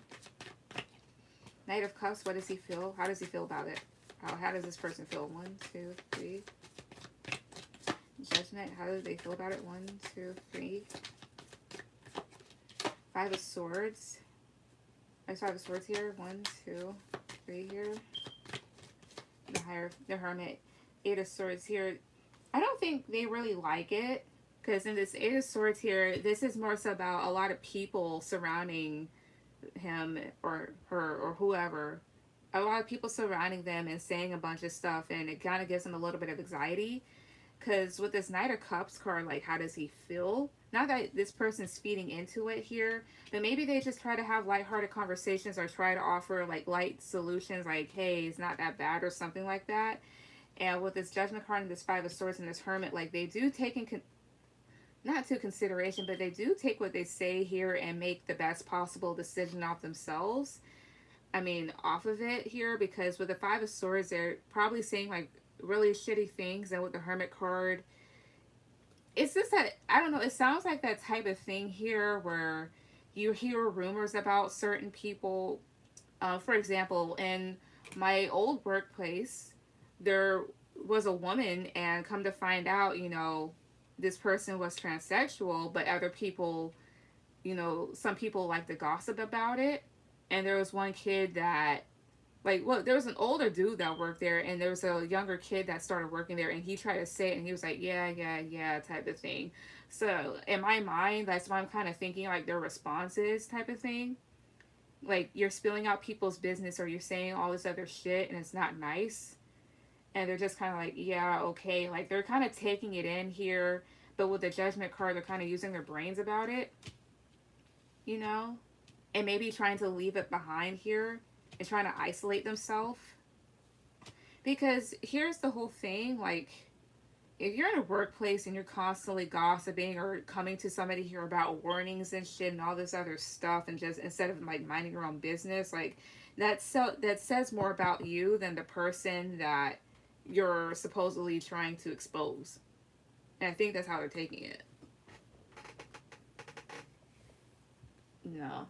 Knight of Cups, what does he feel? How does he feel about it? How does this person feel? 1, 2, 3. Judgment, how do they feel about it? 1, 2, 3. 5 of Swords. There's 5 of Swords here. 1, 2, 3 here. The Hermit. 8 of Swords here. I don't think they really like it. Because in this 8 of Swords here, this is more so about a lot of people surrounding him or her or whoever. A lot of people surrounding them and saying a bunch of stuff. And it kind of gives them a little bit of anxiety. Because with this Knight of Cups card, like, how does he feel? Not that this person's feeding into it here. But maybe they just try to have lighthearted conversations or try to offer, like, light solutions. Like, hey, it's not that bad or something like that. And with this Judgment card and this 5 of Swords and this Hermit, like, they do take not to consideration, but they do take what they say here and make the best possible decision off themselves. I mean, off of it here, because with the 5 of Swords, they're probably saying like really shitty things. And with the Hermit card, it's just that, I don't know, it sounds like that type of thing here where you hear rumors about certain people. For example, in my old workplace, there was a woman, and come to find out, you know, this person was transsexual, but other people, you know, some people like to gossip about it. And there was one kid that, like, well, there was an older dude that worked there, and there was a younger kid that started working there, and he tried to say it, and he was like, yeah, type of thing. So, in my mind, that's why I'm kind of thinking, like, their responses type of thing. Like, you're spilling out people's business, or you're saying all this other shit, and it's not nice. And they're just kind of like, yeah, okay. Like, they're kind of taking it in here. But with the Judgment card, they're kind of using their brains about it. You know? And maybe trying to leave it behind here. And trying to isolate themselves. Because here's the whole thing. Like, if you're in a workplace and you're constantly gossiping or coming to somebody here about warnings and shit and all this other stuff. And just, instead of, like, minding your own business. Like, that says more about you than the person that you're supposedly trying to expose. And I think that's how they're taking it. No.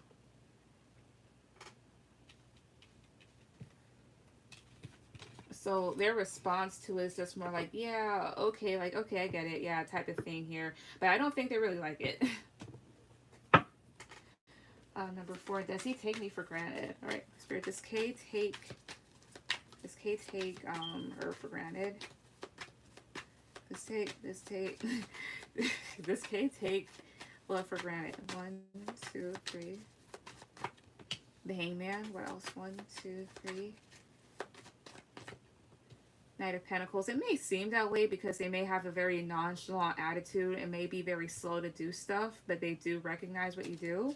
So their response to it is just more like, yeah, okay, like, okay, I get it, yeah, type of thing here. But I don't think they really like it. Number 4, does he take me for granted? All right, Spirit, does K take her for granted? Does K take love for granted? 1, 2, 3. The Hangman. What else? 1, 2, 3. Knight of Pentacles. It may seem that way because they may have a very nonchalant attitude and may be very slow to do stuff, but they do recognize what you do.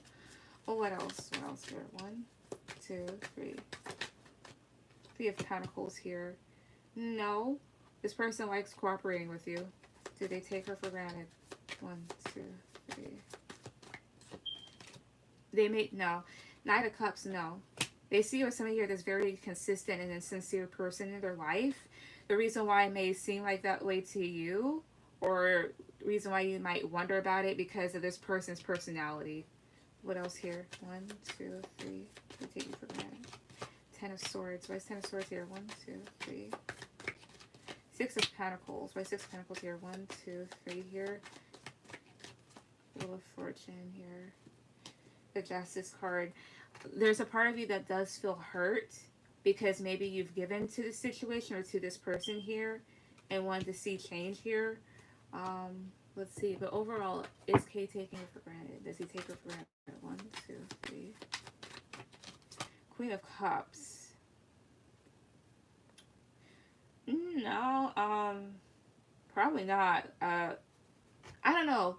Oh, what else? What else here? 1, 2, 3. 3 of Pentacles here. No. This person likes cooperating with you. Do they take her for granted? 1, 2, 3. They may, no. Knight of Cups, no. They see you as somebody here that's very consistent and a sincere person in their life. The reason why it may seem like that way to you, or the reason why you might wonder about it, because of this person's personality. What else here? 1, 2, 3. They take you for granted. 10 of Swords. Why is 10 of Swords here? 1, 2, 3. Six of Pentacles. Why Six of Pentacles here? 1, 2, 3 here. Wheel of Fortune here. The Justice card. There's a part of you that does feel hurt because maybe you've given to this situation or to this person here and wanted to see change here. Let's see. But overall, is Kay taking it for granted? Does he take it for granted? 1, 2, 3. Queen of Cups. No, probably not. I don't know.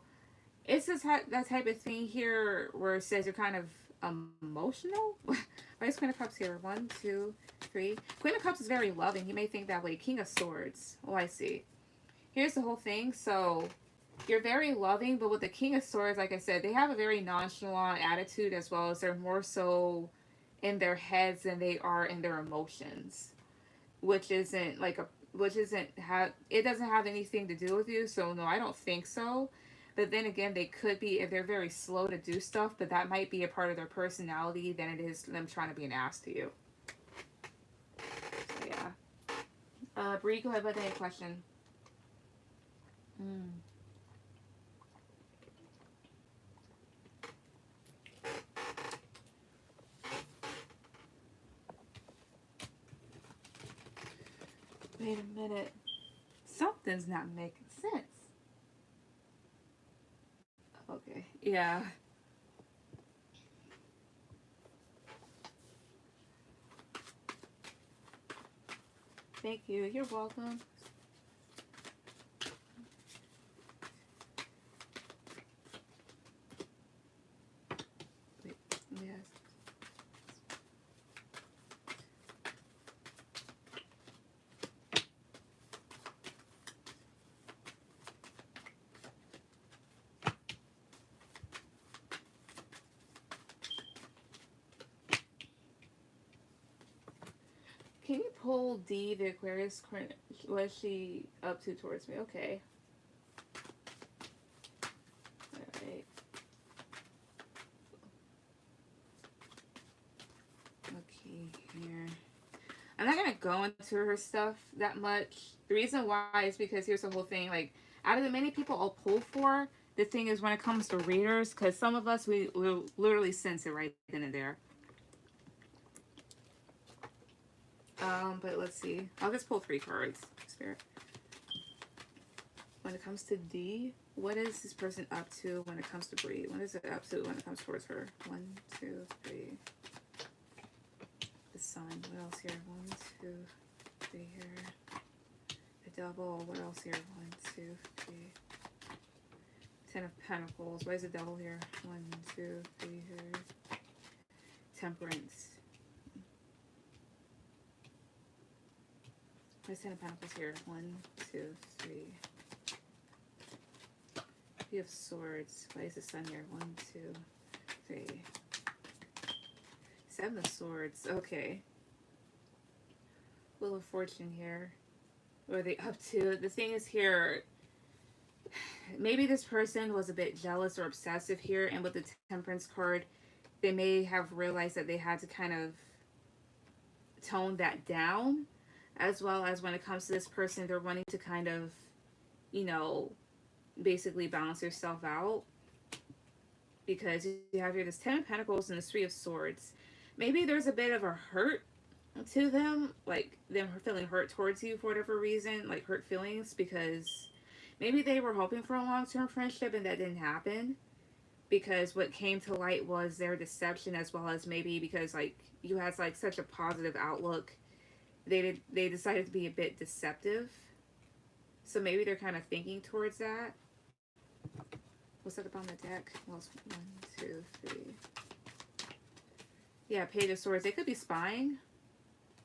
It's just that type of thing here where it says you're kind of emotional. Why is Queen of Cups here? 1, 2, 3. Queen of Cups is very loving. You may think that way. King of Swords. Oh, I see. Here's the whole thing. So you're very loving, but with the King of Swords, like I said, they have a very nonchalant attitude, as well as they're more so in their heads than they are in their emotions, which isn't like it doesn't have anything to do with you. So no, I don't think so. But then again, they could be if they're very slow to do stuff, but that might be a part of their personality than it is them trying to be an ass to you. So yeah. Bree, go ahead with any question. Wait a minute. Something's not making sense. Okay. Yeah. Thank you. You're welcome. Wait. Yes. Can you pull D, the Aquarius? What is she up to towards me? Okay. Alright. Okay, here. I'm not going to go into her stuff that much. The reason why is because here's the whole thing. Like, out of the many people I'll pull for, the thing is when it comes to readers, because some of us, we'll literally sense it right then and there. But let's see. I'll just pull 3 cards. Spirit. When it comes to D, what is this person up to when it comes to Bree? What is it up to when it comes towards her? 1, 2, 3. The Sun. What else here? 1, 2, 3 here. The Devil. What else here? 1, 2, 3. 10 of Pentacles. Why is the Devil here? 1, 2, 3 here. Temperance. Why is 10 of Pentacles here? 1, 2, 3. You have Swords. Why is the Sun here? 1, 2, 3. 7 of Swords. Okay. Wheel of Fortune here. What are they up to? The thing is here, maybe this person was a bit jealous or obsessive here, and with the Temperance card, they may have realized that they had to kind of tone that down. As well as when it comes to this person, they're wanting to kind of, you know, basically balance yourself out. Because you have here this 10 of Pentacles and this 3 of Swords. Maybe there's a bit of a hurt to them. Like, them feeling hurt towards you for whatever reason. Like, hurt feelings. Because maybe they were hoping for a long-term friendship and that didn't happen. Because what came to light was their deception, as well as maybe because, like, you had, like, such a positive outlook. They decided to be a bit deceptive. So maybe they're kind of thinking towards that. What's up on the deck? Well, 1, 2, 3. Yeah, Page of Swords. They could be spying.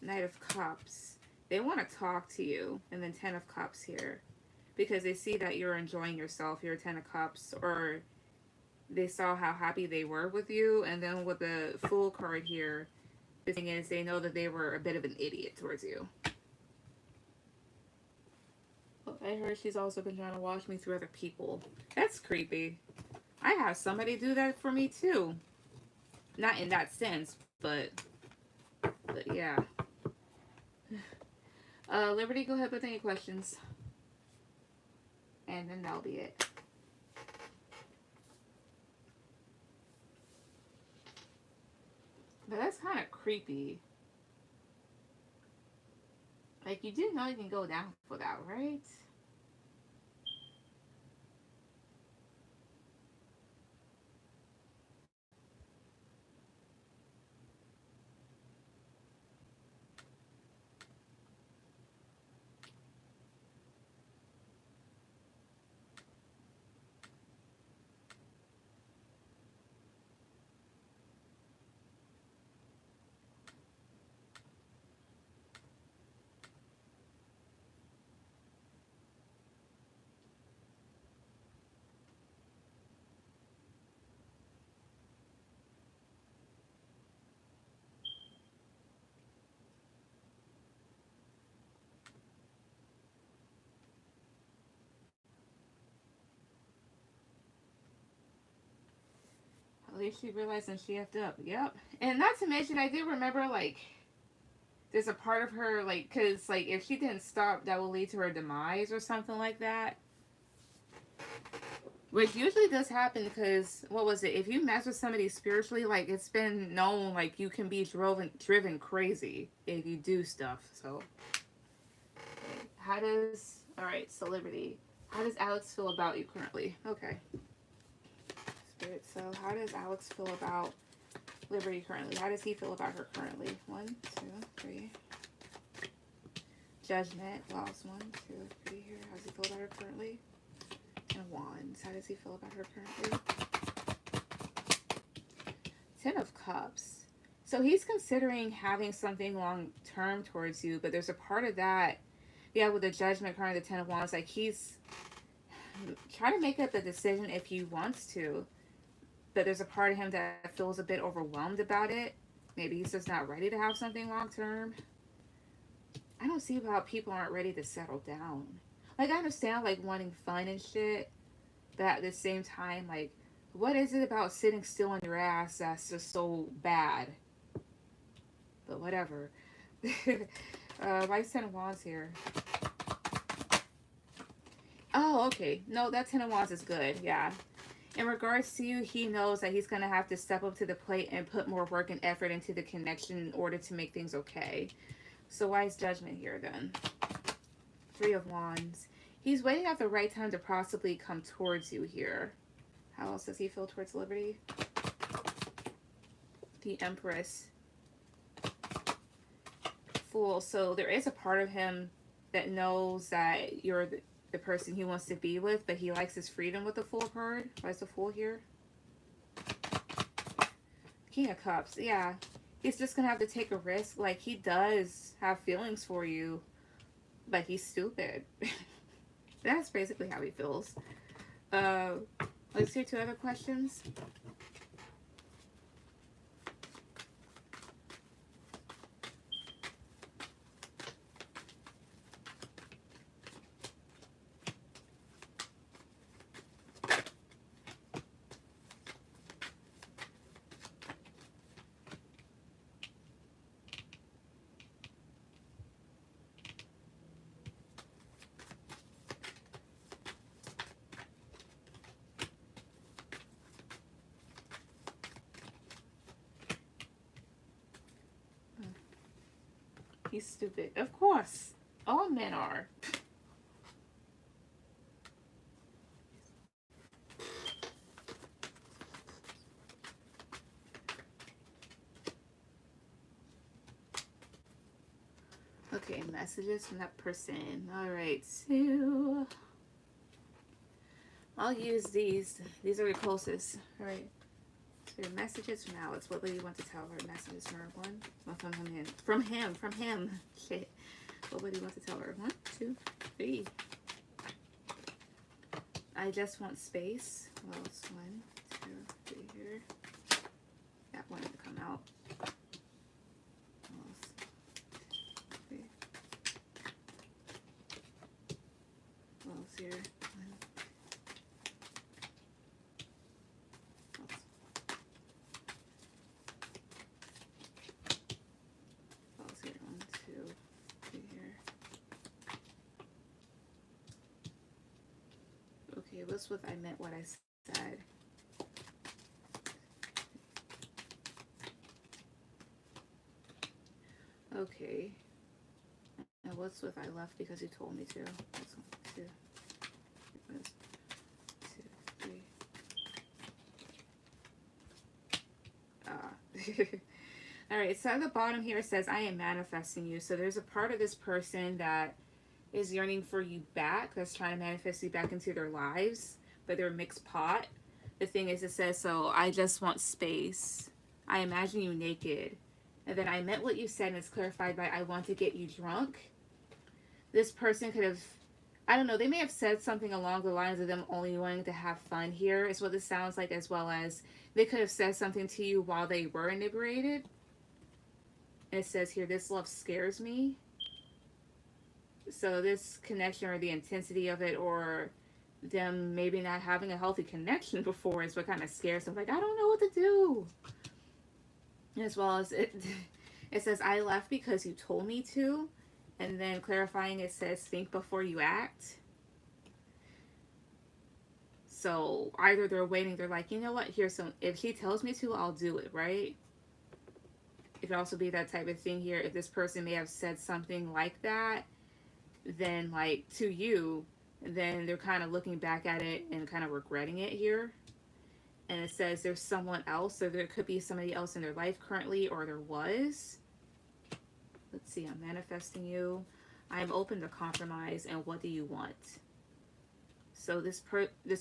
Knight of Cups. They want to talk to you. And then 10 of Cups here. Because they see that you're enjoying yourself. You're 10 of Cups. Or they saw how happy they were with you. And then with the Fool card here, the thing is, they know that they were a bit of an idiot towards you. Oh, I heard she's also been trying to watch me through other people. That's creepy. I have somebody do that for me too. Not in that sense, but yeah. Liberty, go ahead with any questions. And then that'll be it. But that's kind of creepy. Like, you do know you can go down for that, right? At least she realized and she effed up. Yep. And not to mention, I do remember, like, there's a part of her, like, because, like, if she didn't stop, that will lead to her demise or something like that. Which usually does happen because, what was it? If you mess with somebody spiritually, like, it's been known, like, you can be driven crazy if you do stuff. So, how does, alright, so Liberty, how does Alex feel about you currently? Okay. Spirit, so how does Alex feel about Liberty currently? How does he feel about her currently? 1, 2, 3. Judgment, lost 1, 2, 3 here. How does he feel about her currently? And Wands, how does he feel about her currently? 10 of Cups. So he's considering having something long term towards you, but there's a part of that, yeah, with the Judgment card, the 10 of Wands, like he's trying to make up the decision if he wants to, but there's a part of him that feels a bit overwhelmed about it. Maybe he's just not ready to have something long term. I don't see how people aren't ready to settle down. Like, I understand, like, wanting fun and shit, but at the same time, like, what is it about sitting still on your ass that's just so bad? But whatever. Why is 10 of Wands here? Oh, okay. No, that 10 of Wands is good, yeah. In regards to you, he knows that he's going to have to step up to the plate and put more work and effort into the connection in order to make things okay. So why is Judgment here, then? 3 of Wands. He's waiting at the right time to possibly come towards you here. How else does he feel towards Liberty? The Empress. Fool. So there is a part of him that knows that you're the person he wants to be with, but he likes his freedom with the Fool card. Why is the Fool here? King of Cups. Yeah. He's just going to have to take a risk. Like, he does have feelings for you, but he's stupid. That's basically how he feels. Let's do 2 other questions. He's stupid. Of course. All men are. Okay, messages from that person. Alright, so I'll use these. These are the closest. Alright. So messages from Alex. What would you want to tell her? Messages from her. 1. Well, from him. Shit. What would you want to tell her? 1, 2, 3. I just want space. Well, it's 1, 2, 3 here. That one to come out. Here. Here, 1, 2, 3 here. Okay, what's with I meant what I said? Okay. And what's with I left because you told me to? That's 1, 2, 3. All right, so at the bottom here it says, I am manifesting you. So there's a part of this person that is yearning for you back, that's trying to manifest you back into their lives, but they're a mixed pot. The thing is, it says, so I just want space. I imagine you naked. And then I meant what you said, and it's clarified by I want to get you drunk. This person could have, I don't know, they may have said something along the lines of them only wanting to have fun here, is what this sounds like, as well as they could have said something to you while they were inebriated. And it says here, this love scares me. So this connection, or the intensity of it, or them maybe not having a healthy connection before, is what kind of scares them. Like, I don't know what to do. As well as it says, I left because you told me to. And then clarifying, it says, think before you act. So either they're waiting, they're like, you know what, here's some, if he tells me to, I'll do it, right? It could also be that type of thing here. If this person may have said something like that, then like to you, then they're kind of looking back at it and kind of regretting it here. And it says there's someone else, so there could be somebody else in their life currently, or there was. Let's see, I'm manifesting you. I'm open to compromise, and what do you want? So this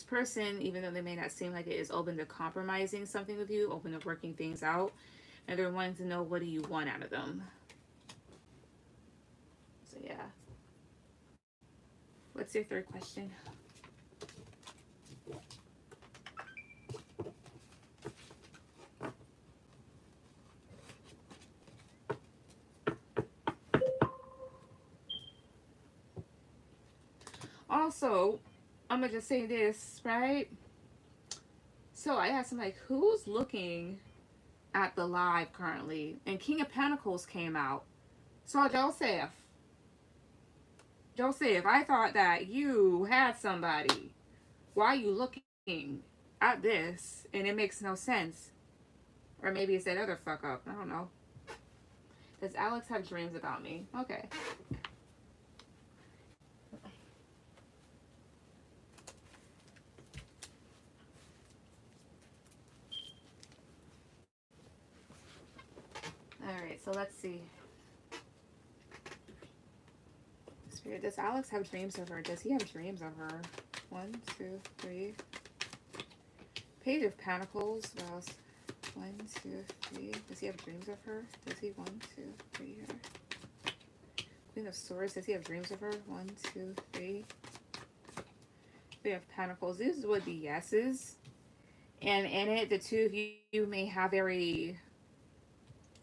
person, even though they may not seem like it, is open to compromising something with you, open to working things out, and they're wanting to know, what do you want out of them? So yeah. What's your third question? Also, I'm gonna just say this, right? So I asked him, like, who's looking at the live currently? And King of Pentacles came out. So Joseph, I thought that you had somebody. Why are you looking at this? And it makes no sense. Or maybe it's that other fuck up. I don't know. Does Alex have dreams about me? Okay. Alright, so let's see. Spirit, does Alex have dreams of her? Does he have dreams of her? 1, 2, 3. Page of Pentacles. What else? 1, 2, 3. Does he have dreams of her? Does he? 1, 2, 3 here. Queen of Swords. Does he have dreams of her? 1, 2, 3. We have Pentacles. These would be yeses. And in it, the two of you may have very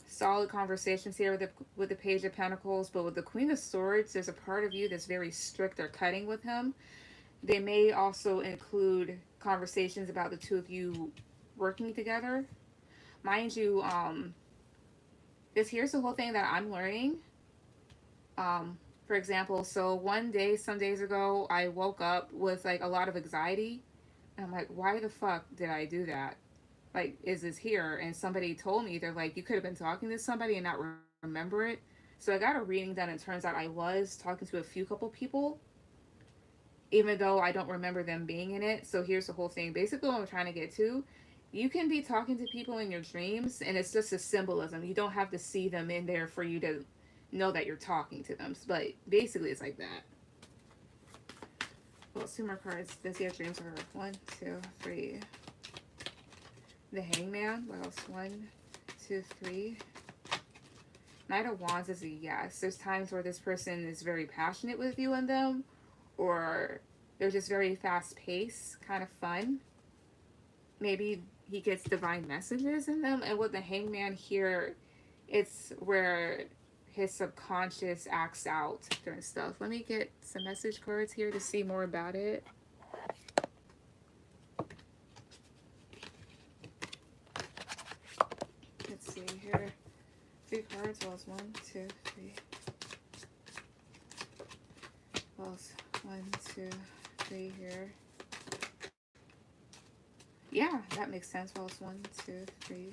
solid conversations here with the Page of Pentacles, but with the Queen of Swords, there's a part of you that's very strict or cutting with him. They may also include conversations about the two of you working together. Mind you, here's the whole thing that I'm learning. For example, so one day, some days ago, I woke up with like a lot of anxiety. And I'm like, why the fuck did I do that? Like, is this here? And somebody told me, they're like, you could have been talking to somebody and not remember it. So I got a reading done, and it turns out I was talking to a couple people, even though I don't remember them being in it. So here's the whole thing. Basically, what I'm trying to get to, you can be talking to people in your dreams, and it's just a symbolism. You don't have to see them in there for you to know that you're talking to them. But basically, it's like that. Well, 2 more cards. Does he have dreams of her? 1, 2, 3. The Hangman. What else? 1, 2, 3. Knight of Wands is a yes. There's times where this person is very passionate with you and them, or they're just very fast paced, kind of fun. Maybe he gets divine messages in them. And with the Hangman here, it's where his subconscious acts out during stuff. Let me get some message cards here to see more about it. Let's see here. 3 cards. Well, it's 1, 2, 3. Well, it's 1, 2, 3 here. Yeah, that makes sense. Well, it's 1, 2, 3.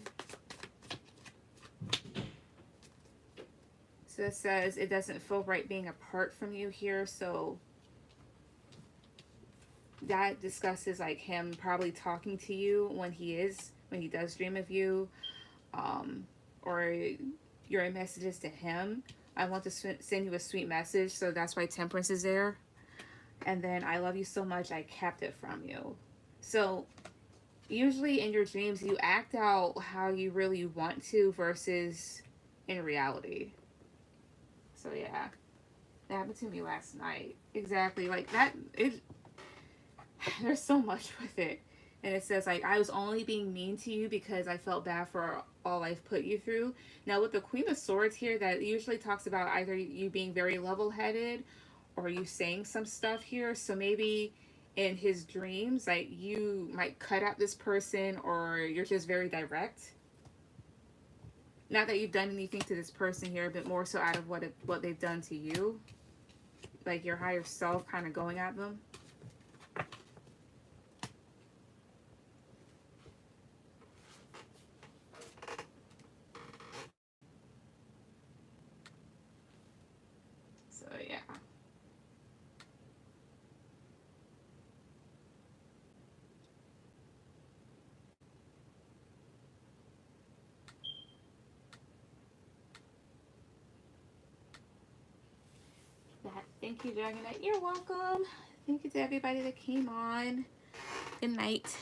So it says it doesn't feel right being apart from you here. So that discusses like him probably talking to you when he does dream of you, or your messages to him. I want to send you a sweet message, so that's why temperance is there. And then I love you so much I kept it from you. So usually in your dreams you act out how you really want to versus in reality. So yeah, that happened to me last night. Exactly like that. There's so much with it. And it says like I was only being mean to you because I felt bad for all I've put you through. Now with the Queen of Swords here, that usually talks about either you being very level-headed or you saying some stuff here. So maybe in his dreams, like you might cut out this person, or you're just very direct. Not that you've done anything to this person here, but more so out of what they've done to you, like your higher self kind of going at them. So yeah. That. Thank you, Dragonite. You're welcome. Thank you to everybody that came on. Good night.